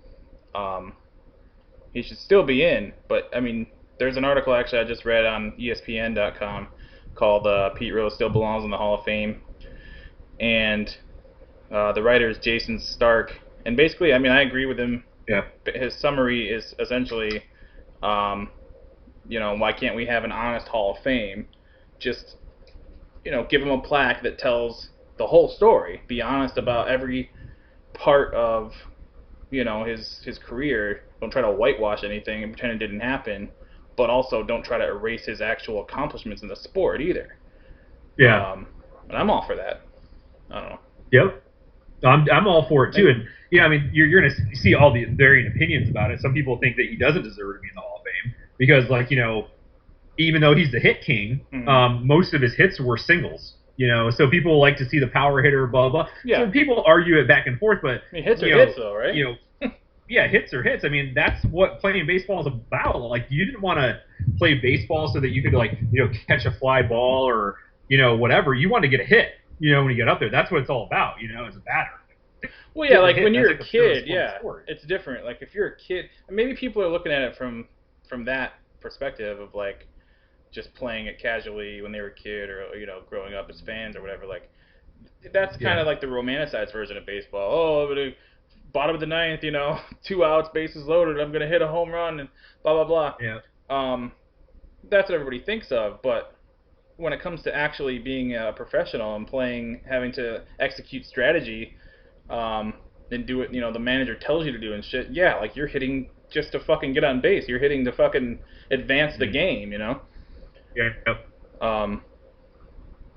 he should still be in. But I mean, there's an article actually I just read on ESPN.com called "Pete Rose Still Belongs in the Hall of Fame," and the writer is Jason Stark, and basically, I mean, I agree with him. Yeah. His summary is essentially, why can't we have an honest Hall of Fame? Just, give him a plaque that tells the whole story. Be honest about every part of, his career. Don't try to whitewash anything and pretend it didn't happen, but also don't try to erase his actual accomplishments in the sport either. Yeah. And I'm all for that. I don't know. Yep. I'm all for it too, and you're going to see all the varying opinions about it. Some people think that he doesn't deserve to be in the Hall of Fame because, even though he's the hit king, most of his hits were singles. So people like to see the power hitter, blah blah. Yeah. So people argue it back and forth, but I mean, hits are hits, though, right? Yeah, hits are hits. I mean, that's what playing baseball is about. Like, you didn't want to play baseball so that you could catch a fly ball or whatever. You want to get a hit. When you get up there, that's what it's all about, as a batter. Well, yeah, like when you're a kid, it's different. Like if you're a kid, maybe people are looking at it from that perspective of like just playing it casually when they were a kid or growing up as fans or whatever. Like that's kind of like the romanticized version of baseball. Oh, but bottom of the ninth, 2 outs, bases loaded, I'm gonna hit a home run and blah blah blah. Yeah. That's what everybody thinks of, but when it comes to actually being a professional and playing, having to execute strategy, and do it, the manager tells you to do and shit, yeah, like you're hitting just to fucking get on base. You're hitting to fucking advance the game, Yeah. Yep. But I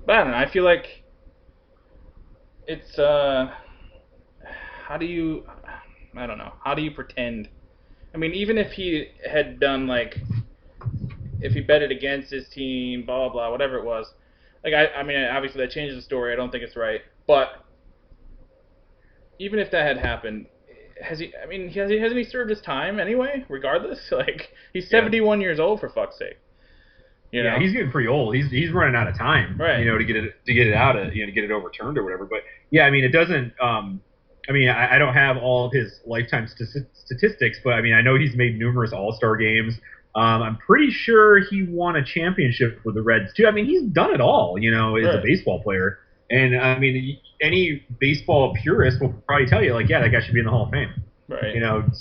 don't know, I feel like it's, how do you pretend? I mean, even if he had done if he betted against his team, blah, blah, blah, whatever it was. Like, I mean, obviously that changes the story. I don't think it's right. But even if that had happened, hasn't he served his time anyway, regardless? Like, he's 71 years old, for fuck's sake. Yeah, he's getting pretty old. He's running out of time, right? To get it out of, to get it overturned or whatever. But yeah, I mean, it doesn't. I don't have all of his lifetime statistics, but I mean, I know he's made numerous All-Star games. I'm pretty sure he won a championship for the Reds too. I mean, he's done it all, as a baseball player. And I mean, any baseball purist will probably tell you, like, yeah, that guy should be in the Hall of Fame. Right.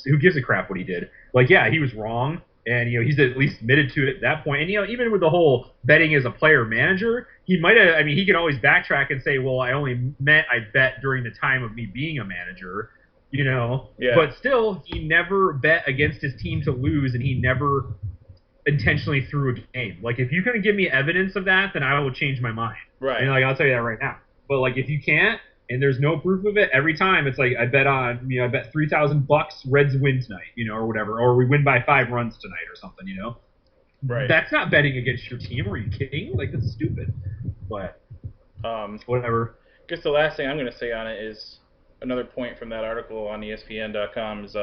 Who gives a crap what he did? Like, yeah, he was wrong, and he's at least admitted to it at that point. And even with the whole betting as a player manager, he might have. I mean, he can always backtrack and say, well, I bet during the time of me being a manager. Yeah. But still, he never bet against his team to lose, and he never intentionally threw a game. Like, if you can give me evidence of that, then I will change my mind. Right. And I'll tell you that right now. But like, if you can't, and there's no proof of it, every time it's like I bet $3,000 Reds win tonight, or whatever, or we win by 5 runs tonight or something, Right. That's not betting against your team. Are you kidding? Like, that's stupid. But whatever. I guess the last thing I'm going to say on it is another point from that article on ESPN.com is,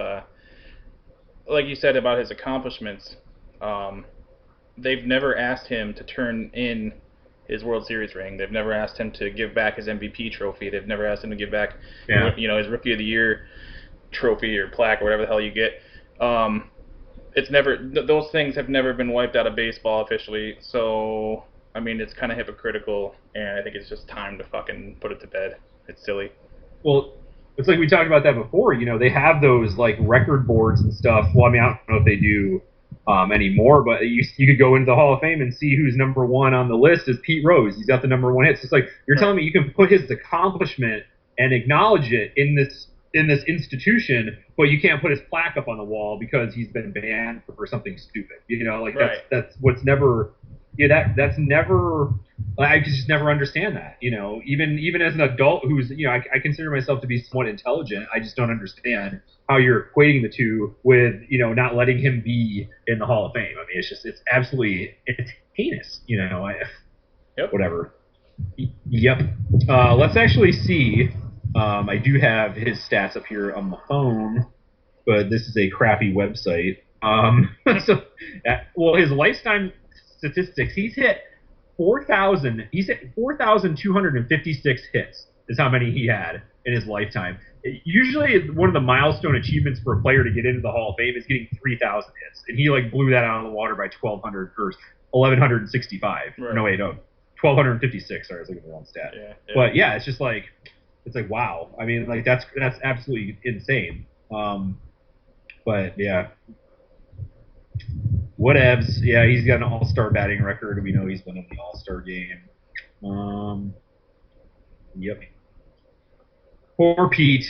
like you said about his accomplishments, they've never asked him to turn in his World Series ring. They've never asked him to give back his MVP trophy. They've never asked him to give back, his Rookie of the Year trophy or plaque or whatever the hell you get. It's never, those things have never been wiped out of baseball officially. So, I mean, it's kind of hypocritical, and I think it's just time to fucking put it to bed. It's silly. Well, it's like we talked about that before. They have those like record boards and stuff. Well, I mean, I don't know if they do anymore, but you could go into the Hall of Fame and see who's number 1 on the list is Pete Rose. He's got the number 1 hits. It's like you're telling me you can put his accomplishment and acknowledge it in this in this institution, but you can't put his plaque up on the wall because he's been banned for something stupid. You know, like Right. that's what's never. Yeah, that's never. I could just never understand that. You know, even as an adult who's I consider myself to be somewhat intelligent. I just don't understand how you're equating the two with not letting him be in the Hall of Fame. I mean, it's absolutely it's heinous. Yep. Whatever. Yep. Let's actually see. I do have his stats up here on my phone, but this is a crappy website. So, well, his lifetime statistics, he's hit 4,256 hits is how many he had in his lifetime. Usually, one of the milestone achievements for a player to get into the Hall of Fame is getting 3,000 hits, and he blew that out of the water by 1,200 or 1,165. Right. No, wait, no, 1,256. Sorry, I was looking at the wrong stat. Yeah. But yeah, it's just like wow. I mean, that's absolutely insane. But yeah. Whatevs. Yeah, he's got an all-star batting record. We know he's been in the all-star game. Yep. Poor Pete.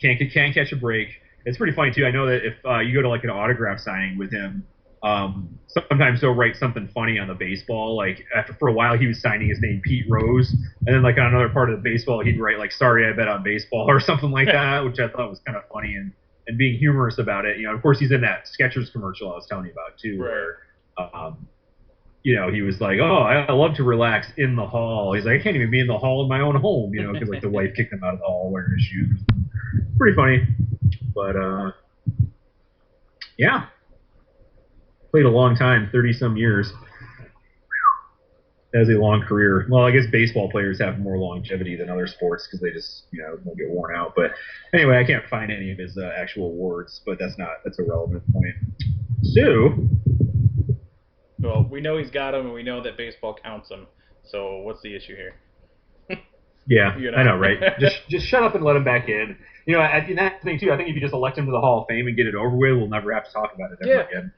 Can't catch a break. It's pretty funny, too. I know that if you go to, an autograph signing with him, sometimes he'll write something funny on the baseball. Like, for a while, he was signing his name Pete Rose. And then, on another part of the baseball, he'd write, sorry, I bet on baseball or something like that, which I thought was kind of funny. And being humorous about it. Of course, he's in that Skechers commercial I was telling you about, too, right. where, he was like, oh, I love to relax in the hall. He's like, I can't even be in the hall in my own home, because, the wife kicked him out of the hall wearing his shoes. Pretty funny. But, yeah. Played a long time, 30-some years. Has a long career. Well, I guess baseball players have more longevity than other sports because they just, won't get worn out. But anyway, I can't find any of his actual awards, but that's a relevant point. So, well, we know he's got them, and we know that baseball counts them. So, what's the issue here? Yeah, I know, right? just shut up and let him back in. And that's the thing too. I think if you just elect him to the Hall of Fame and get it over with, we'll never have to talk about it ever again.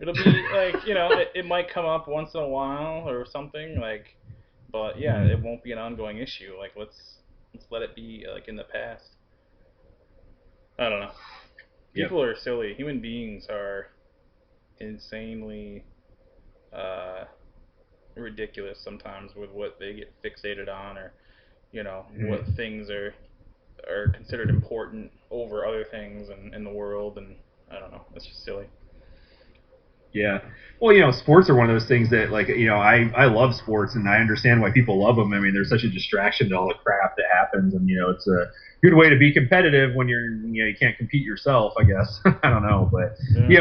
It'll be it might come up once in a while or something, but yeah, it won't be an ongoing issue. Let's let it be in the past. I don't know. People are silly. Human beings are insanely ridiculous sometimes with what they get fixated on, or what things are considered important over other things in the world, and I don't know. It's just silly. Yeah. Well, sports are one of those things that, I love sports, and I understand why people love them. I mean, there's such a distraction to all the crap that happens, and, it's a good way to be competitive when you can't compete yourself, I guess. I don't know. But,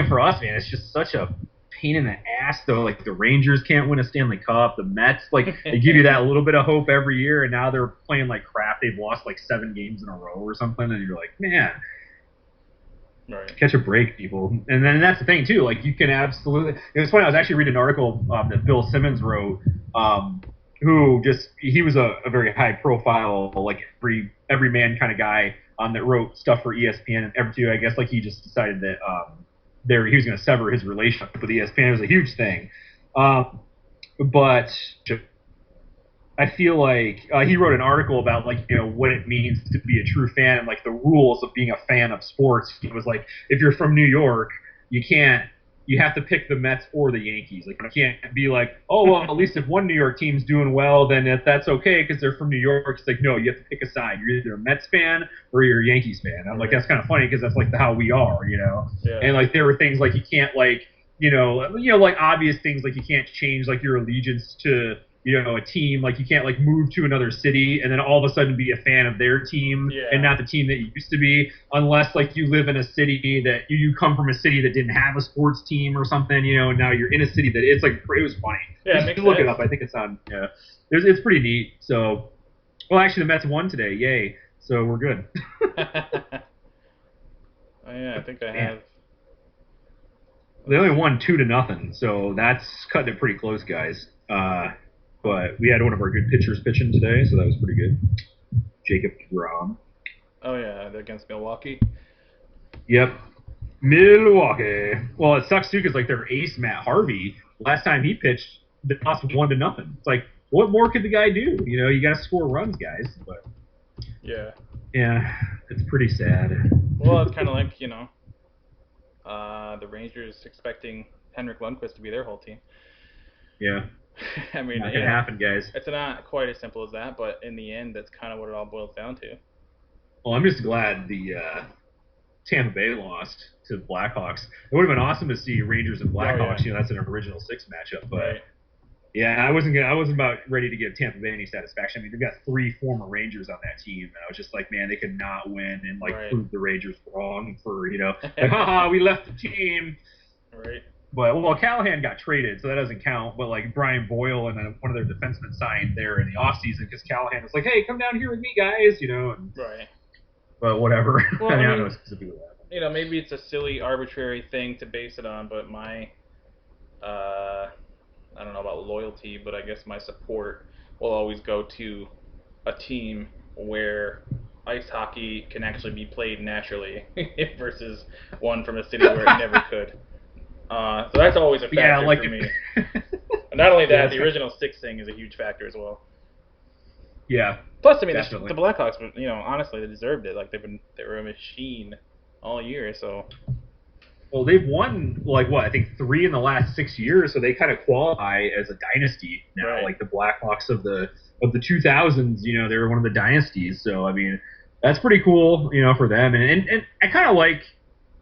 for us, man, it's just such a pain in the ass, though. The Rangers can't win a Stanley Cup. The Mets, they give you that little bit of hope every year, and now they're playing like crap. They've lost, 7 games in a row or something, and you're like, man. Right. Catch a break, people. And then that's the thing, too. You can absolutely... It's funny, I was actually reading an article that Bill Simmons wrote, who he was a very high-profile, everyman kind of guy that wrote stuff for ESPN and everything. I guess, he just decided that he was going to sever his relationship with ESPN. It was a huge thing. But I feel like he wrote an article about what it means to be a true fan and the rules of being a fan of sports. It was if you're from New York, you have to pick the Mets or the Yankees. You can't be oh well, at least if one New York team's doing well, then that's okay because they're from New York. It's no, you have to pick a side. You're either a Mets fan or you're a Yankees fan. I'm that's kind of funny because that's how we are, Yeah. And there were things you can't obvious things you can't change your allegiance to a team. You can't move to another city and then all of a sudden be a fan of their team and not the team that you used to be, unless you live in a city that you come from a city that didn't have a sports team or something, and now you're in a city that it's it was funny. Yeah, just look it up. I think it's on. Yeah, it's pretty neat. So, well, actually, the Mets won today. Yay! So we're good. Oh yeah, I think I have. They only won 2-0, so that's cutting it pretty close, guys. But we had one of our good pitchers pitching today, so that was pretty good. Jacob DeGrom. Oh, yeah, against Milwaukee. Yep. Milwaukee. Well, it sucks, too, because, their ace, Matt Harvey, last time he pitched, they lost 1-0. It's what more could the guy do? You got to score runs, guys. But yeah. Yeah. It's pretty sad. Well, it's kind of like, the Rangers expecting Henrik Lundqvist to be their whole team. Yeah. I mean, Not gonna happen, guys. it's not quite as simple as that, but in the end, that's kind of what it all boils down to. Well, I'm just glad the Tampa Bay lost to the Blackhawks. It would have been awesome to see Rangers and Blackhawks. Yeah. That's an original 6 matchup, but Right. yeah, I wasn't about ready to give Tampa Bay any satisfaction. I mean, they've got 3 former Rangers on that team, and I was just like, man, they could not win and Right. prove the Rangers wrong for like, haha, we left the team. Right. But well, Callahan got traded, so that doesn't count. But like Brian Boyle and one of their defensemen signed there in the offseason because Callahan was like, hey, come down here with me, guys, And, Right. but whatever. Well, I don't know specifically what happened. Maybe it's a silly, arbitrary thing to base it on, but my, I don't know about loyalty, but I guess my support will always go to a team where ice hockey can actually be played naturally versus one from a city where it never could. So that's always a factor for me. And not only that, the original 6 thing is a huge factor as well. Yeah. Plus, I mean, definitely. the Blackhawks, honestly, they deserved it. Like they were a machine all year. So. Well, they've won I think 3 in the last 6 years, so they kind of qualify as a dynasty now. Right. Like the Blackhawks of the 2000s, they were one of the dynasties. So I mean, that's pretty cool, for them. And I kind of like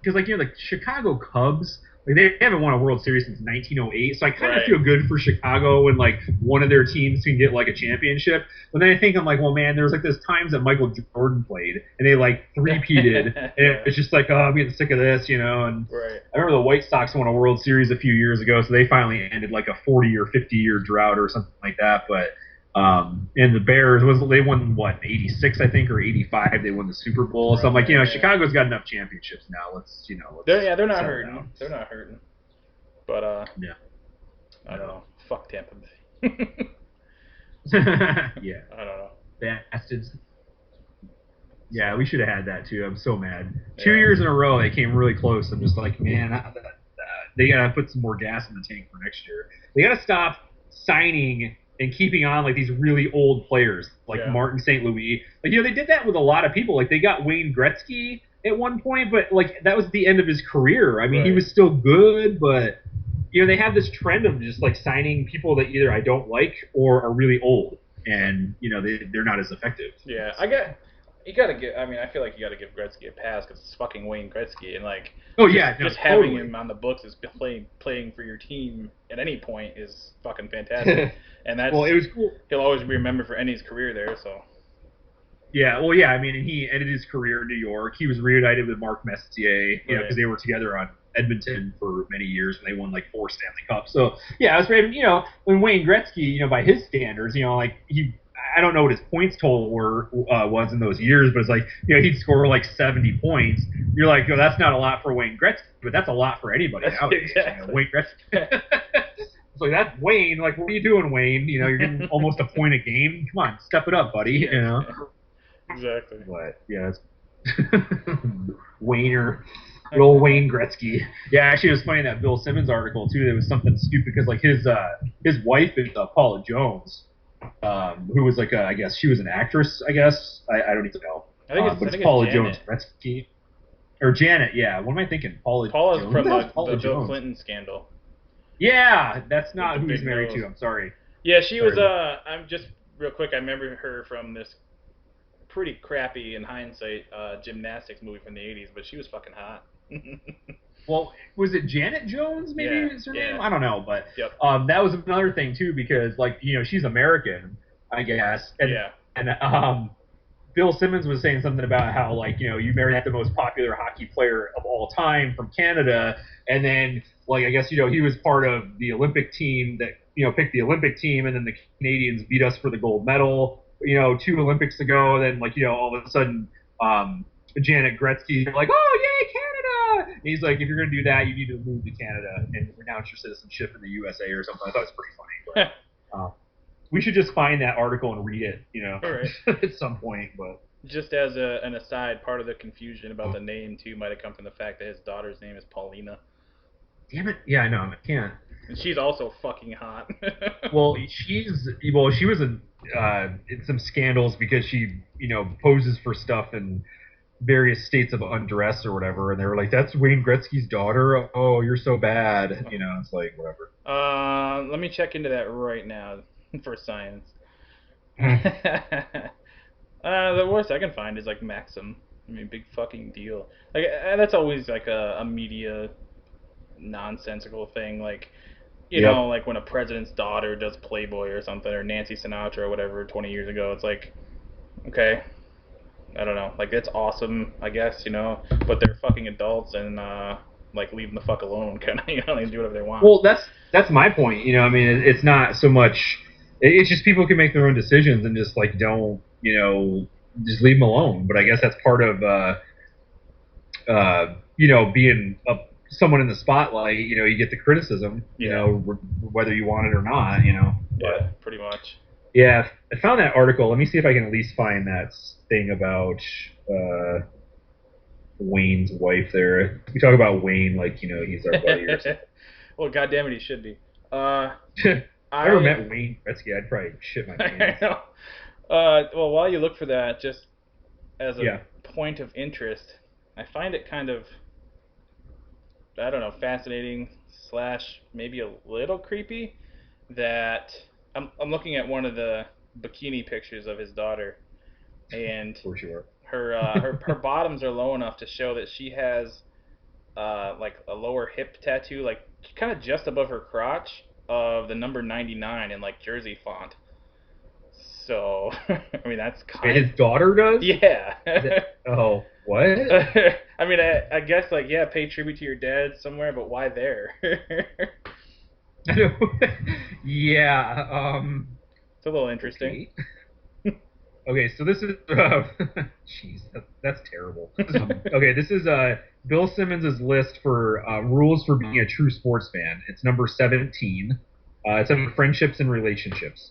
because the Chicago Cubs. They haven't won a World Series since 1908, so I kind of feel good for Chicago when one of their teams can get a championship. But then I think I'm like, well, man, there's this times that Michael Jordan played and they three-peated, and it's just I'm getting sick of this, And right. I remember the White Sox won a World Series a few years ago, so they finally ended a 40 or 50-year drought or something like that. But and the Bears they won 86 I think or 85 they won the Super Bowl. Right, so I'm like, Chicago's got enough championships now. Let's they're not hurting. Down. They're not hurting. But yeah. I don't know. Fuck Tampa Bay. Yeah. I don't know. Bastards. Yeah, we should have had that too. I'm so mad. 2 years in a row they came really close. I'm just like, man, they gotta put some more gas in the tank for next year. They gotta stop signing and keeping on these really old players Martin St. Louis. They did that with a lot of people. They got Wayne Gretzky at one point, but that was the end of his career. I mean, he was still good, but they have this trend of just signing people that either I don't like or are really old, and they're not as effective. Yeah, you gotta give. I mean, I feel like you gotta give Gretzky a pass because it's fucking Wayne Gretzky, and just having him on the books as playing for your team at any point is fucking fantastic. And that's it was cool. He'll always be remembered for Eddie's career there. So. Yeah, well, yeah. I mean, and he ended his career in New York. He was reunited with Mark Messier, because they were together on Edmonton for many years, and they won 4 Stanley Cups. So yeah, I was ready. When Wayne Gretzky, by his standards, I don't know what his points total was in those years, but it's he'd score 70 points. You're like, that's not a lot for Wayne Gretzky, but that's a lot for anybody nowadays. Exactly. Wayne Gretzky. It's that's Wayne. What are you doing, Wayne? You're getting almost a point a game. Come on, step it up, buddy. Exactly. But yeah, Wayner. Good old Wayne Gretzky. Yeah, actually, it was funny in that Bill Simmons article too. There was something stupid because his wife is Paula Jones, who was I guess she was an actress. I guess I don't even know. But it's Paula Jones Gretzky or Janet. Yeah, what am I thinking? Paula's Jones? From the Bill Clinton scandal. Yeah, that's not who he's married to. I'm sorry. Yeah, she was. I'm just real quick. I remember her from this pretty crappy, in hindsight, gymnastics movie from the '80s, but she was fucking hot. Well, was it Janet Jones? Maybe is her name. I don't know, but yep. That was another thing too because she's American, I guess. And Bill Simmons was saying something about how you married the most popular hockey player of all time from Canada, and then I guess he was part of the Olympic team that picked the Olympic team, and then the Canadians beat us for the gold medal 2 Olympics ago. Then all of a sudden Janet Gretzky oh yay Canada, and he's if you're gonna do that you need to move to Canada and renounce your citizenship in the USA or something. I thought it was pretty funny, but we should just find that article and read it right. at some point. But just as an aside, part of the confusion about the name too might have come from the fact that his daughter's name is Paulina. Damn it. Yeah, I know. I can't. And she's also fucking hot. she was in some scandals because she poses for stuff and various states of undress or whatever, and they were like, "That's Wayne Gretzky's daughter. Oh, you're so bad." You know, it's like whatever. Let me check into that right now for science. The worst I can find is like Maxim. I mean, big fucking deal. Like that's always like a media nonsensical thing. Like you know, Yep. like when a president's daughter does Playboy or something, or Nancy Sinatra or whatever 20 years ago. It's like, okay, I don't know. Like it's awesome, I guess, you know, but they're fucking adults and like leave them the fuck alone, kind of. You know, they can do whatever they want. Well, that's my point. You know, I mean, it's not so much. It's just people can make their own decisions and just like don't, just leave them alone. But I guess that's part of, being someone in the spotlight. You know, you get the criticism. You Yeah. know, whether you want it or not. You know. Yeah, But pretty much. yeah, I found that article. Let me see if I can at least find that thing about Wayne's wife. There, we talk about Wayne like he's our buddy or something. Well, goddamn it, he should be. If I ever met Wayne Gretzky, I'd probably shit my I pants. know. Well, while you look for that, just as a point of interest, I find it kind of, I don't know, fascinating slash maybe a little creepy that I'm looking at one of the bikini pictures of his daughter, and For sure. her bottoms are low enough to show that she has like a lower hip tattoo, like kind of just above her crotch, of the number 99 in like Jersey font. So, I mean, that's kind His daughter does? Yeah. Oh, what? I mean, I guess, like, yeah, pay tribute to your dad somewhere, but why there? Yeah, It's a little interesting. okay. Okay, so this is, jeez, that's terrible. Okay, this is Bill Simmons' list for rules for being a true sports fan. It's number 17. It's under friendships and relationships.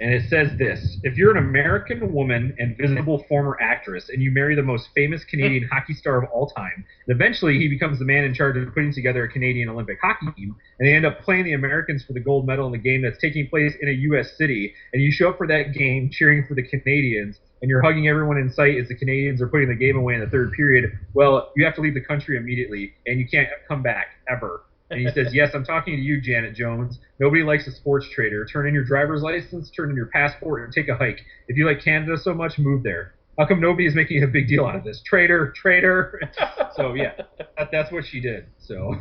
And it says this: if you're an American woman and visible former actress, and you marry the most famous Canadian hockey star of all time, and eventually he becomes the man in charge of putting together a Canadian Olympic hockey team, and they end up playing the Americans for the gold medal in the game that's taking place in a U.S. city, and you show up for that game cheering for the Canadians, and you're hugging everyone in sight as the Canadians are putting the game away in the third period, well, you have to leave the country immediately, and you can't come back, ever. And he says, yes, I'm talking to you, Janet Jones. Nobody likes a sports trader. Turn in your driver's license, turn in your passport, and take a hike. If you like Canada so much, move there. How come nobody's making a big deal out of this? Traitor, traitor. So, yeah, that's what she did. So,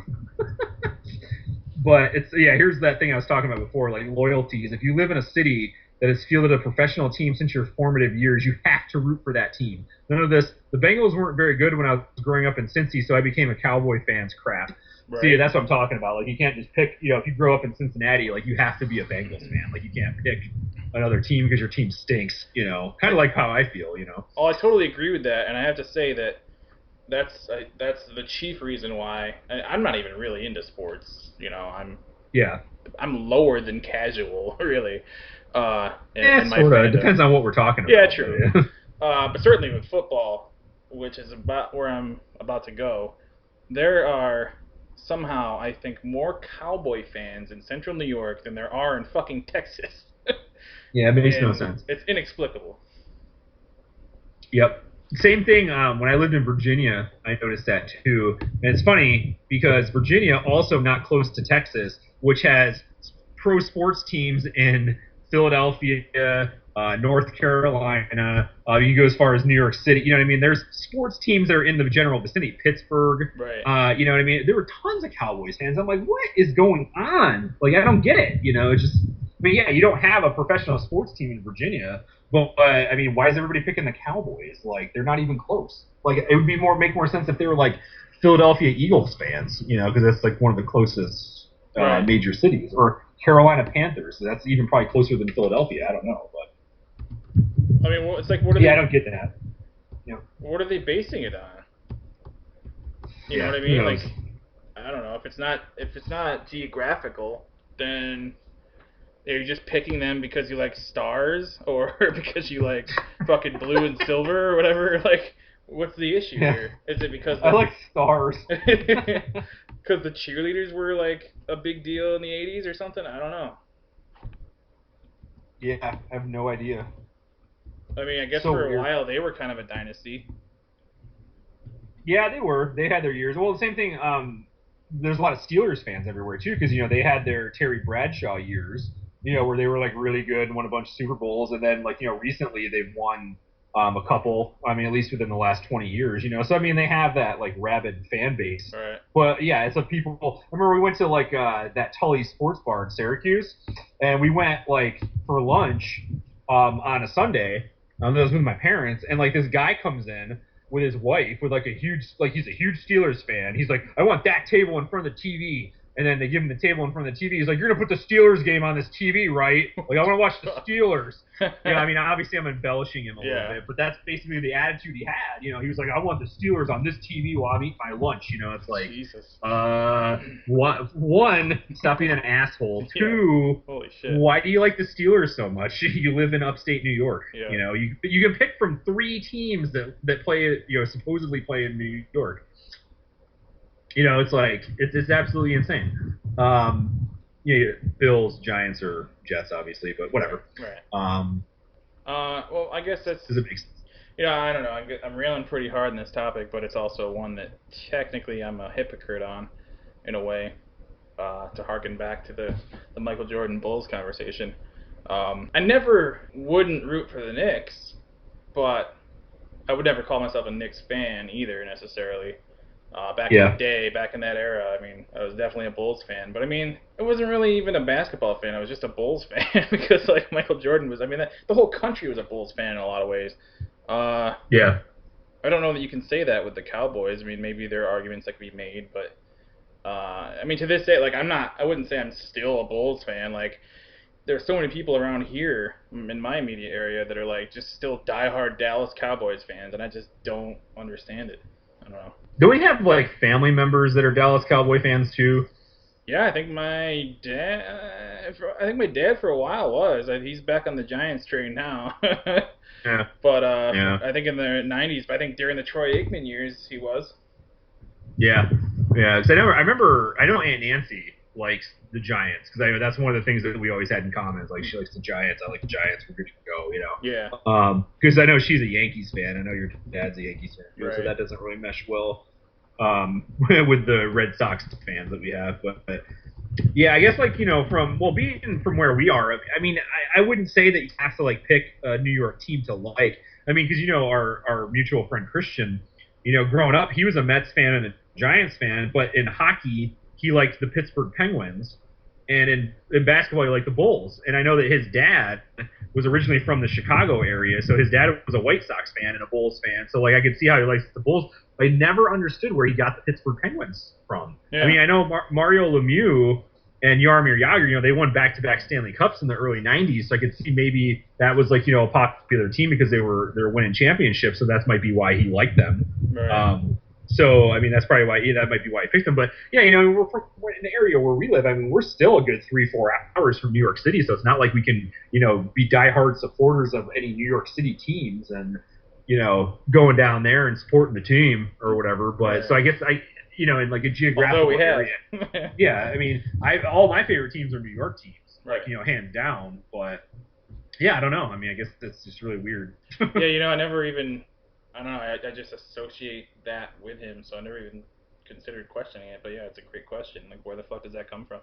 but here's that thing I was talking about before, like loyalties. If you live in a city that has fielded a professional team since your formative years, you have to root for that team. None of this, the Bengals weren't very good when I was growing up in Cincy, so I became a Cowboy fan's crap. Right. See, that's what I'm talking about. Like, you can't just pick, if you grow up in Cincinnati, like, you have to be a Bengals fan. Like, you can't pick another team because your team stinks, Kind of like how I feel, Oh, I totally agree with that, and I have to say that that's the chief reason why I'm not even really into sports. I'm lower than casual, really. Sort of. It depends on what we're talking about. Yeah, true. But certainly with football, which is about where I'm about to go, there are somehow, I think, more Cowboy fans in central New York than there are in fucking Texas. Yeah, it makes no sense. It's inexplicable. Yep. Same thing when I lived in Virginia, I noticed that too. And it's funny because Virginia, also not close to Texas, which has pro sports teams in Philadelphia, North Carolina. You can go as far as New York City. You know what I mean? There's sports teams that are in the general vicinity. Pittsburgh. Right. You know what I mean? There were tons of Cowboys fans. I'm like, what is going on? Like, I don't get it. It's just. I mean, yeah, you don't have a professional sports team in Virginia, but I mean, why is everybody picking the Cowboys? Like, they're not even close. Like, it would make more sense if they were like Philadelphia Eagles fans, because that's like one of the closest major cities, or Carolina Panthers. So that's even probably closer than Philadelphia. I don't know, but I mean, it's like, what are they? I don't get that. What are they basing it on? You know what I mean? Like, I don't know. If it's not geographical, then are you just picking them because you like stars, or because you like fucking blue and silver, or whatever? Like, what's the issue here? Is it because I like stars? Because the cheerleaders were like a big deal in the 80s or something? I don't know. Yeah, I have no idea. I mean, I guess for a while they were kind of a dynasty. Yeah, they were. They had their years. Well, the same thing. There's a lot of Steelers fans everywhere too, because they had their Terry Bradshaw years. Where they were like really good and won a bunch of Super Bowls, and then like recently they've won a couple. I mean, at least within the last 20 years. So I mean, they have that like rabid fan base. Right. But yeah, it's like people. I remember we went to like that Tully Sports Bar in Syracuse, and we went like for lunch on a Sunday. That was with my parents, and like this guy comes in with his wife with like he's a huge Steelers fan. He's like, I want that table in front of the TV. And then they give him the table in front of the TV. He's like, you're going to put the Steelers game on this TV, right? Like, I want to watch the Steelers. I mean, obviously I'm embellishing him a little bit, but that's basically the attitude he had. He was like, I want the Steelers on this TV while I'm eating my lunch. It's like, Jesus. One, stop being an asshole. Two, holy shit. Why do you like the Steelers so much? You live in upstate New York. Yeah. You can pick from 3 teams that play, supposedly play in New York. It's like it's absolutely insane. Bills, Giants, or Jets, obviously, but whatever. Right. Well, I guess that's. Does it make sense? I don't know. I'm railing pretty hard on this topic, but it's also one that technically I'm a hypocrite on, in a way. To harken back to the Michael Jordan Bulls conversation. I never wouldn't root for the Knicks, but I would never call myself a Knicks fan either necessarily. Back in the day, back in that era, I mean, I was definitely a Bulls fan. But, I mean, I wasn't really even a basketball fan. I was just a Bulls fan because, like, Michael Jordan was, I mean, the whole country was a Bulls fan in a lot of ways. Yeah. I don't know that you can say that with the Cowboys. I mean, maybe there are arguments that could be made. But, I mean, to this day, like, I wouldn't say I'm still a Bulls fan. Like, there's so many people around here in my immediate area that are, like, just still diehard Dallas Cowboys fans. And I just don't understand it. I don't know. Do we have like family members that are Dallas Cowboy fans too? Yeah, I think my dad. For a while was. He's back on the Giants train now. Yeah. But I think in the '90s. I think during the Troy Aikman years, he was. Yeah. Yeah. So I know Aunt Nancy likes the Giants because that's one of the things that we always had in common. Is like she likes the Giants. I like the Giants. We're good to go. Yeah. Because I know she's a Yankees fan. I know your dad's a Yankees fan, right. So that doesn't really mesh well with the Red Sox fans that we have. But yeah, I guess like being from where we are. I mean, I wouldn't say that you have to like pick a New York team to like. I mean, because our mutual friend Christian, growing up, he was a Mets fan and a Giants fan, but in hockey, he liked the Pittsburgh Penguins, and in basketball, he liked the Bulls. And I know that his dad was originally from the Chicago area, so his dad was a White Sox fan and a Bulls fan. So like I could see how he likes the Bulls. I never understood where he got the Pittsburgh Penguins from. Yeah. I mean, I know Mario Lemieux and Jaromir Jagr, they won back-to-back Stanley Cups in the early '90s. So I could see maybe that was like a popular team because they were winning championships. So that might be why he liked them. Right. So I mean, that's probably why that might be why he picked them. But yeah, we're in the area where we live. I mean, we're still a good 3-4 hours from New York City, so it's not like we can be diehard supporters of any New York City teams and going down there and supporting the team or whatever. But right. So I guess in like a geographical area. Yeah, I mean, all my favorite teams are New York teams, right. Like hands down. But yeah, I don't know. I mean, I guess that's just really weird. Yeah, I don't know. I just associate that with him, so I never even considered questioning it. But yeah, it's a great question. Like, where the fuck does that come from?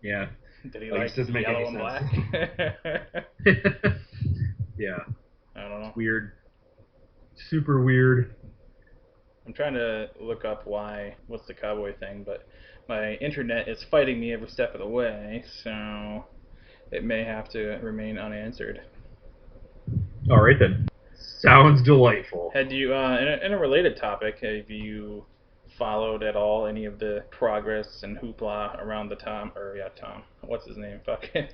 Yeah. Did he like yellow and black? Yeah. I don't know. Weird. Super weird. I'm trying to look up what's the cowboy thing, but my internet is fighting me every step of the way, so it may have to remain unanswered. All right then. Sounds delightful. Had you, in a related topic, have you followed at all any of the progress and hoopla around the Tom, what's his name? Fucking,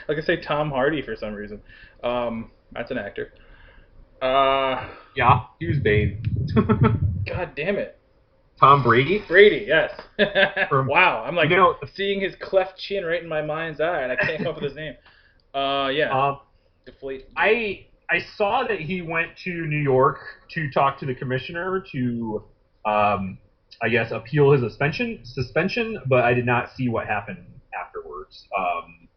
like I say Tom Hardy for some reason. That's an actor. Yeah, he was Bane. God damn it. Tom Brady? Brady, yes. Wow, I'm like seeing his cleft chin right in my mind's eye, and I can't come up with his name. Yeah. Deflate. I saw that he went to New York to talk to the commissioner to, I guess, appeal his suspension, but I did not see what happened afterwards.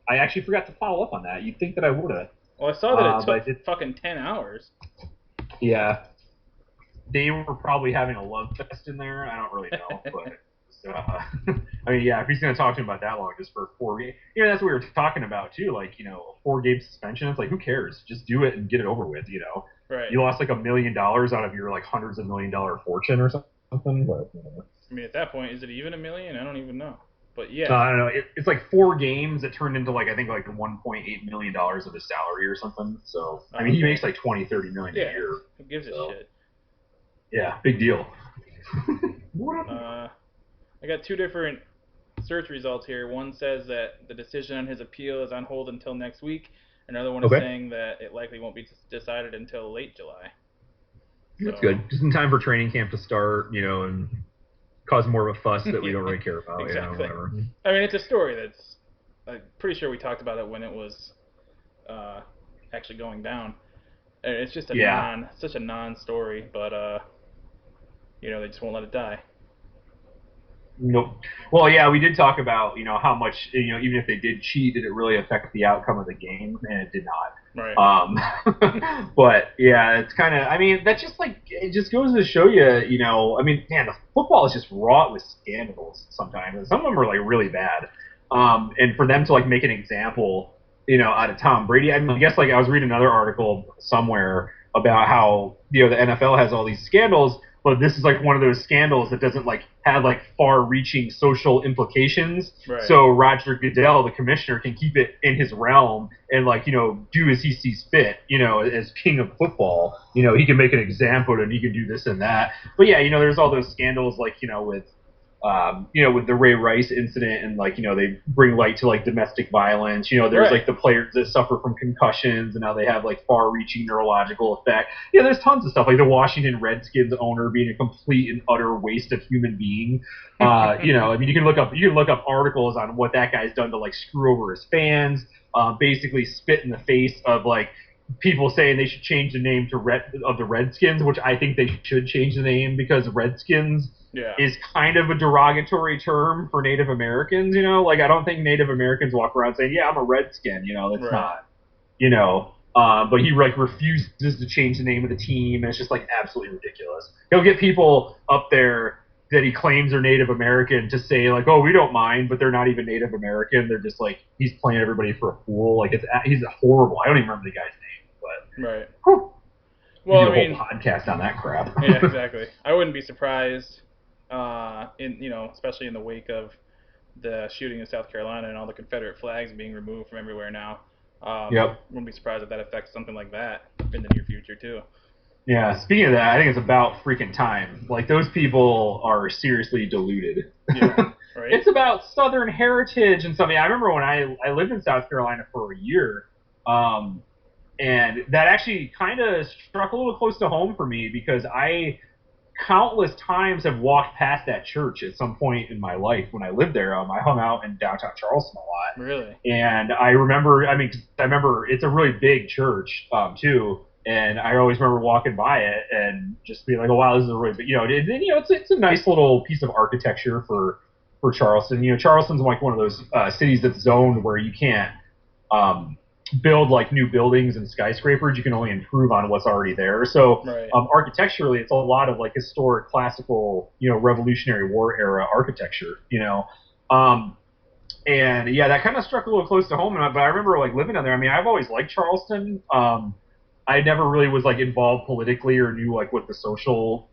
I actually forgot to follow up on that. You'd think that I would have. Well, I saw that it took fucking 10 hours. Yeah. they were probably having a love fest in there. I don't really know, but I mean, yeah, if he's going to talk to him about that long, just for 4 games, that's what we were talking about too. Like, a 4-game suspension. It's like, who cares? Just do it and get it over with. Right. You lost like $1 million out of your like hundreds of $1 fortune or something. But I mean, at that point, is it even $1 million? I don't even know. But yeah, I don't know. It's like 4 games that turned into like I think like $1.8 million of his salary or something. So I mean, he makes like 20-30 million a year. Who gives a shit? Yeah, big deal. I got 2 different search results here. One says that the decision on his appeal is on hold until next week. Another one is saying that it likely won't be decided until late July. That's good. Just in time for training camp to start, and cause more of a fuss that we don't really care about. Exactly. Whatever. I mean, it's a story that's, I'm pretty sure we talked about it when it was actually going down. And it's just such a non-story, but they just won't let it die. Nope. Well, yeah, we did talk about, how much, even if they did cheat, did it really affect the outcome of the game? And it did not. Right. But yeah, it's kind of, I mean, that just like, it just goes to show you, I mean, man, the football is just wrought with scandals sometimes. And some of them are like really bad. And for them to like make an example, out of Tom Brady, I mean, I guess like I was reading another article somewhere about how, the NFL has all these scandals, but this is like one of those scandals that doesn't like have like far-reaching social implications. Right. So Roger Goodell, the commissioner, can keep it in his realm and like do as he sees fit. As king of football, he can make an example and he can do this and that. But yeah, there's all those scandals like with the Ray Rice incident and like they bring light to like domestic violence. There's like the players that suffer from concussions and now they have like far-reaching neurological effect. There's tons of stuff like the Washington Redskins owner being a complete and utter waste of human being. I mean you can look up articles on what that guy's done to like screw over his fans, basically spit in the face of like people saying they should change the name of the Redskins, which I think they should change the name because Redskins is kind of a derogatory term for Native Americans. Like I don't think Native Americans walk around saying, "Yeah, I'm a Redskin." That's not. But he like refuses to change the name of the team, and it's just like absolutely ridiculous. He'll get people up there that he claims are Native American to say like, "Oh, we don't mind," but they're not even Native American. They're just like he's playing everybody for a fool. Like he's horrible. I don't even remember the guy's name, but right. Whew, well, I mean, a whole podcast on that crap. Yeah, exactly. I wouldn't be surprised, especially in the wake of the shooting in South Carolina and all the Confederate flags being removed from everywhere now. Wouldn't be surprised if that affects something like that in the near future too. Yeah, speaking of that, I think it's about freaking time. Like, those people are seriously deluded. Yeah, right? It's about Southern heritage and something. I remember when I lived in South Carolina for a year, and that actually kind of struck a little close to home for me because I countless times have walked past that church at some point in my life when I lived there. I hung out in downtown Charleston a lot. Really? And I remember it's a really big church, too. And I always remember walking by it and just being like, "Oh wow, this is a really big." It's a nice little piece of architecture for Charleston. Charleston's like one of those cities that's zoned where you can't build like new buildings and skyscrapers. You can only improve on what's already there. So architecturally, it's a lot of like historic, classical, Revolutionary War era architecture. And yeah, that kind of struck a little close to home. But I remember like living down there. I mean, I've always liked Charleston. I never really was like involved politically or knew like what the social,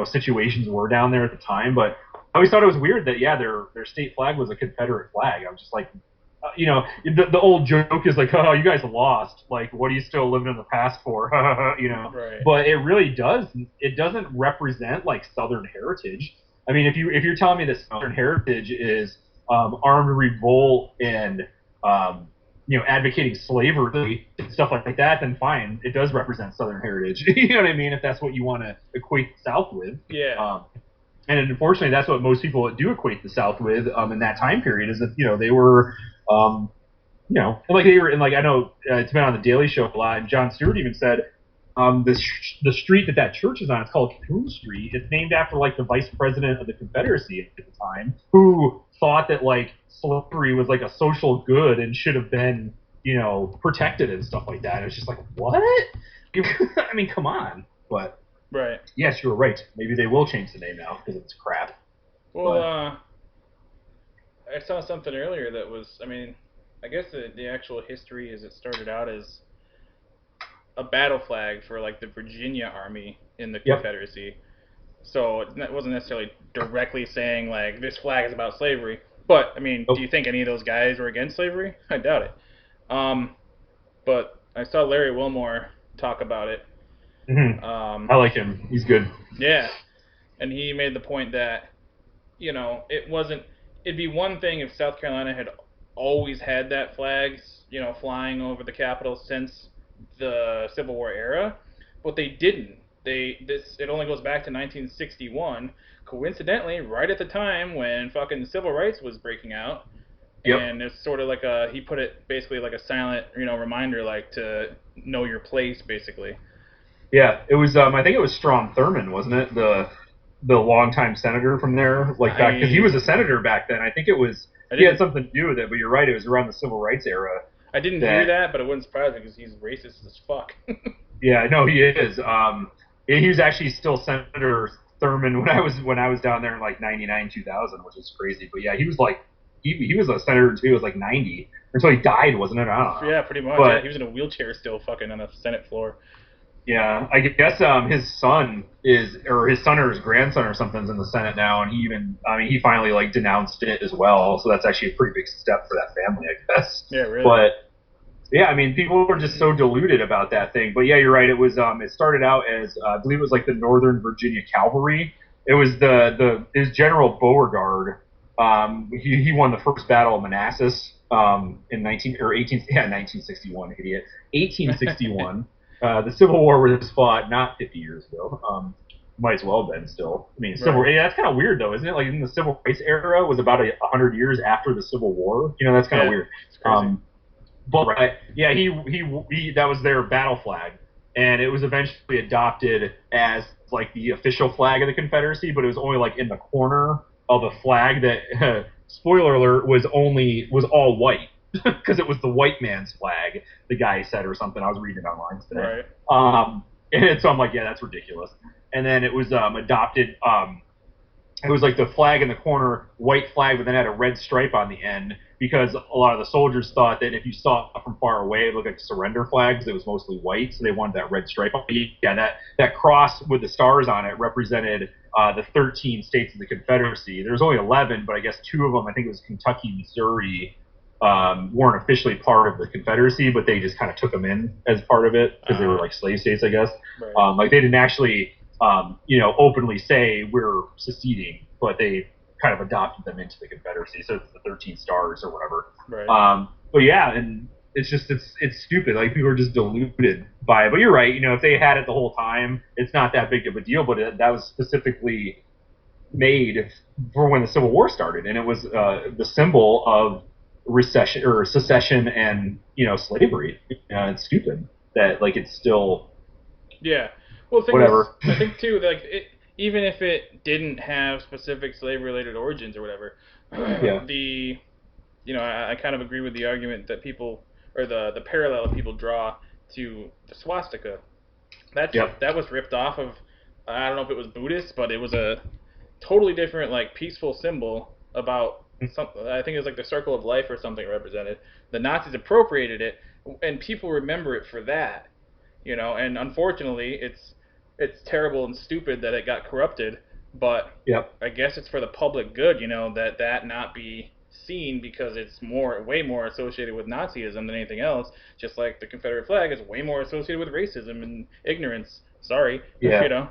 situations were down there at the time. But I always thought it was weird that their state flag was a Confederate flag. I was just like, the old joke is like, "Oh, you guys lost. Like, what are you still living in the past for?" Right. But it really does. It doesn't represent like Southern heritage. I mean, if you're telling me that Southern heritage is armed revolt and advocating slavery and stuff like that, then fine, it does represent Southern heritage. You know what I mean? If that's what you want to equate the South with. Yeah. And unfortunately, that's what most people do equate the South with in that time period. Is that they were, and like they were, and like I know it's been on the Daily Show a lot. And Jon Stewart even said the street that church is on, it's called Coon Street. It's named after like the vice president of the Confederacy at the time, who thought that like slavery was like a social good and should have been protected and stuff like that. It's just like, what? I mean, come on. But Right. Yes, you were right. Maybe they will change the name now because it's crap. Well, But I saw something earlier that was, I mean, I guess the actual history is it started out as a battle flag for like the Virginia Army in the yep. Confederacy. So it wasn't necessarily directly saying like this flag is about slavery. But I mean, do you Nope. think any of those guys were against slavery? I doubt it. Um, but I saw Larry Wilmore talk about it. I Um, like him. He's good. yeah, and he made the point that it wasn't. It'd be one thing if South Carolina had always had that flag, flying over the Capitol since the Civil War era, but they didn't. It only goes back to 1961, coincidentally, right at the time when fucking civil rights was breaking out, Yep. and it's sort of like he put it basically like a silent, reminder, like to know your place, basically. Yeah, it was. I think it was Strom Thurmond, wasn't it? The longtime senator from there, like back because he I was a senator back then. I think it was I he had didn't something to do with it. But you're right. It was around the civil rights era I didn't hear that. that, but it wouldn't surprise me because he's racist as fuck. Yeah, no, he is. He was actually still Senator Thurmond when I was down there in like '99, 2000, which is crazy. But yeah, he was like he was a senator too. He was like 90 until he died, wasn't it? I don't know. Yeah, pretty much. Yeah, But he was in a wheelchair still, fucking on the Senate floor. yeah, I guess his son or his grandson or something's in the Senate now, and he finally like denounced it as well. So that's actually a pretty big step for that family, I guess. Yeah, really. But yeah, I mean, people were just so deluded about that thing. But yeah, you're right. It started out as I believe it was like the Northern Virginia Cavalry. It was his General Beauregard. He won the first Battle of Manassas in 1961. Idiot, 1861. The Civil War was fought not 50 years ago. Might as well have been still. I mean, Right. yeah, that's kind of weird though, isn't it? Like in the Civil Rights era was about 100 years after the Civil War. That's kind of Yeah, weird. it's crazy. But yeah, he that was their battle flag, and it was eventually adopted as like the official flag of the Confederacy. But it was only like in the corner of the flag that, spoiler alert, was all white because it was the white man's flag. The guy said or something. I was reading it online today. Right. And so I'm like, yeah, that's ridiculous. And then it was adopted. It was like the flag in the corner, white flag, but then had a red stripe on the end because a lot of the soldiers thought that if you saw it from far away, it looked like surrender flags. It was mostly white, so they wanted that red stripe. Yeah, that cross with the stars on it represented the 13 states of the Confederacy. There was only 11, but I guess two of them, I think it was Kentucky, Missouri, weren't officially part of the Confederacy, but they just kind of took them in as part of it because they were like slave states, I guess. Right. Like they didn't actually openly say we're seceding, but they kind of adopted them into the Confederacy. So it's the 13 stars or whatever. Right. But yeah, and it's stupid. Like people are just deluded by it. But you're right. If they had it the whole time, it's not that big of a deal. But that was specifically made for when the Civil War started, and it was the symbol of recession or secession and slavery. It's stupid that like it's still Yeah. Well, the thing whatever. is, I think too, like even if it didn't have specific slave-related origins or whatever, Yeah. I kind of agree with the argument that people or the parallel people draw to the swastika. That was ripped off of, I don't know if it was Buddhist, but it was a totally different like peaceful symbol about something. I think it was like the circle of life or something it represented. The Nazis appropriated it, and people remember it for that. And unfortunately, it's terrible and stupid that it got corrupted, but Yep. I guess it's for the public good, that not be seen because it's way more associated with Nazism than anything else. Just like the Confederate flag is way more associated with racism and ignorance. Sorry, Yeah.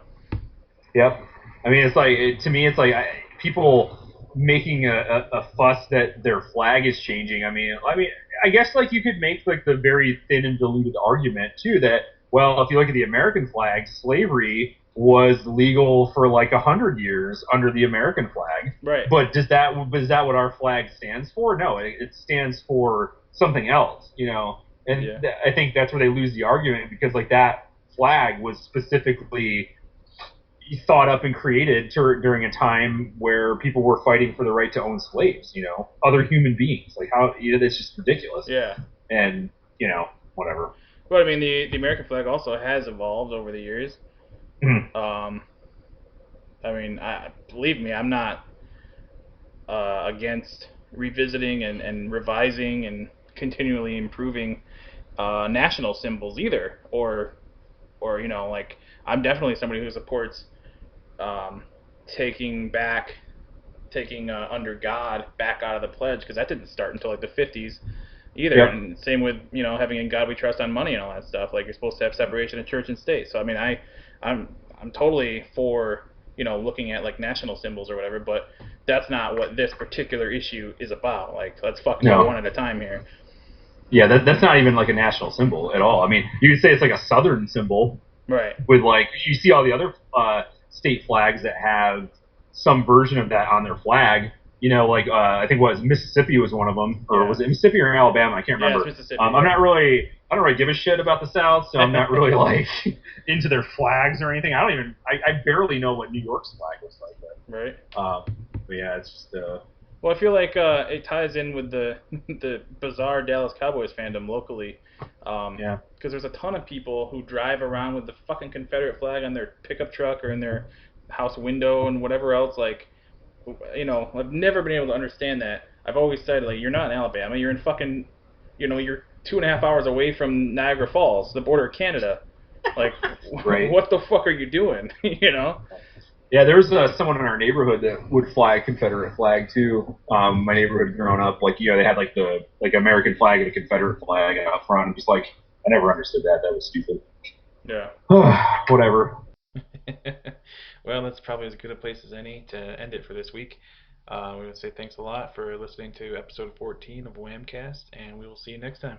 Yep. I mean, to me, it's like people making a fuss that their flag is changing. I guess like you could make like the very thin and diluted argument too that, well, if you look at the American flag, slavery was legal for like 100 years under the American flag. Right. But is that what our flag stands for? No, it stands for something else. And Yeah. I think that's where they lose the argument because like that flag was specifically thought up and created during a time where people were fighting for the right to own slaves, other human beings. Like how, it's just ridiculous. Yeah. And, whatever. But I mean, the American flag also has evolved over the years. Mhm. I mean, believe me, I'm not against revisiting and revising and continually improving national symbols either, or like I'm definitely somebody who supports um, taking back taking under God back out of the pledge because that didn't start until like the 50s either. Yep. And same with having in God we trust on money and all that stuff. Like you're supposed to have separation of church and state. So I mean I'm I'm totally for looking at like national symbols or whatever, but that's not what this particular issue is about. Like let's fucking go one No. at a time here. Yeah, that's not even like a national symbol at all. I mean, you could say it's like a Southern symbol Right. with like you see all the other state flags that have some version of that on their flag. Like I think Mississippi was one of them, or Yeah. was it Mississippi or Alabama? I can't Yeah, it's remember. Mississippi. I'm Yeah. not really, I don't really give a shit about the South, so I'm not really like into their flags or anything. I barely know what New York's flag looks like. Right. But yeah, it's just Well, I feel like it ties in with the the bizarre Dallas Cowboys fandom locally, yeah. because there's a ton of people who drive around with the fucking Confederate flag on their pickup truck or in their house window and whatever else. Like, I've never been able to understand that. I've always said like, you're not in Alabama, you're in fucking, you're 2.5 hours away from Niagara Falls, the border of Canada. Like, Right. what the fuck are you doing? You know? Yeah, there was someone in our neighborhood that would fly a Confederate flag too. My neighborhood growing up, like they had like the like American flag and a Confederate flag out front. I'm just like, I never understood that. That was stupid. Yeah. Whatever. Well, that's probably as good a place as any to end it for this week. We would say thanks a lot for listening to episode 14 of WAMCast, and we will see you next time.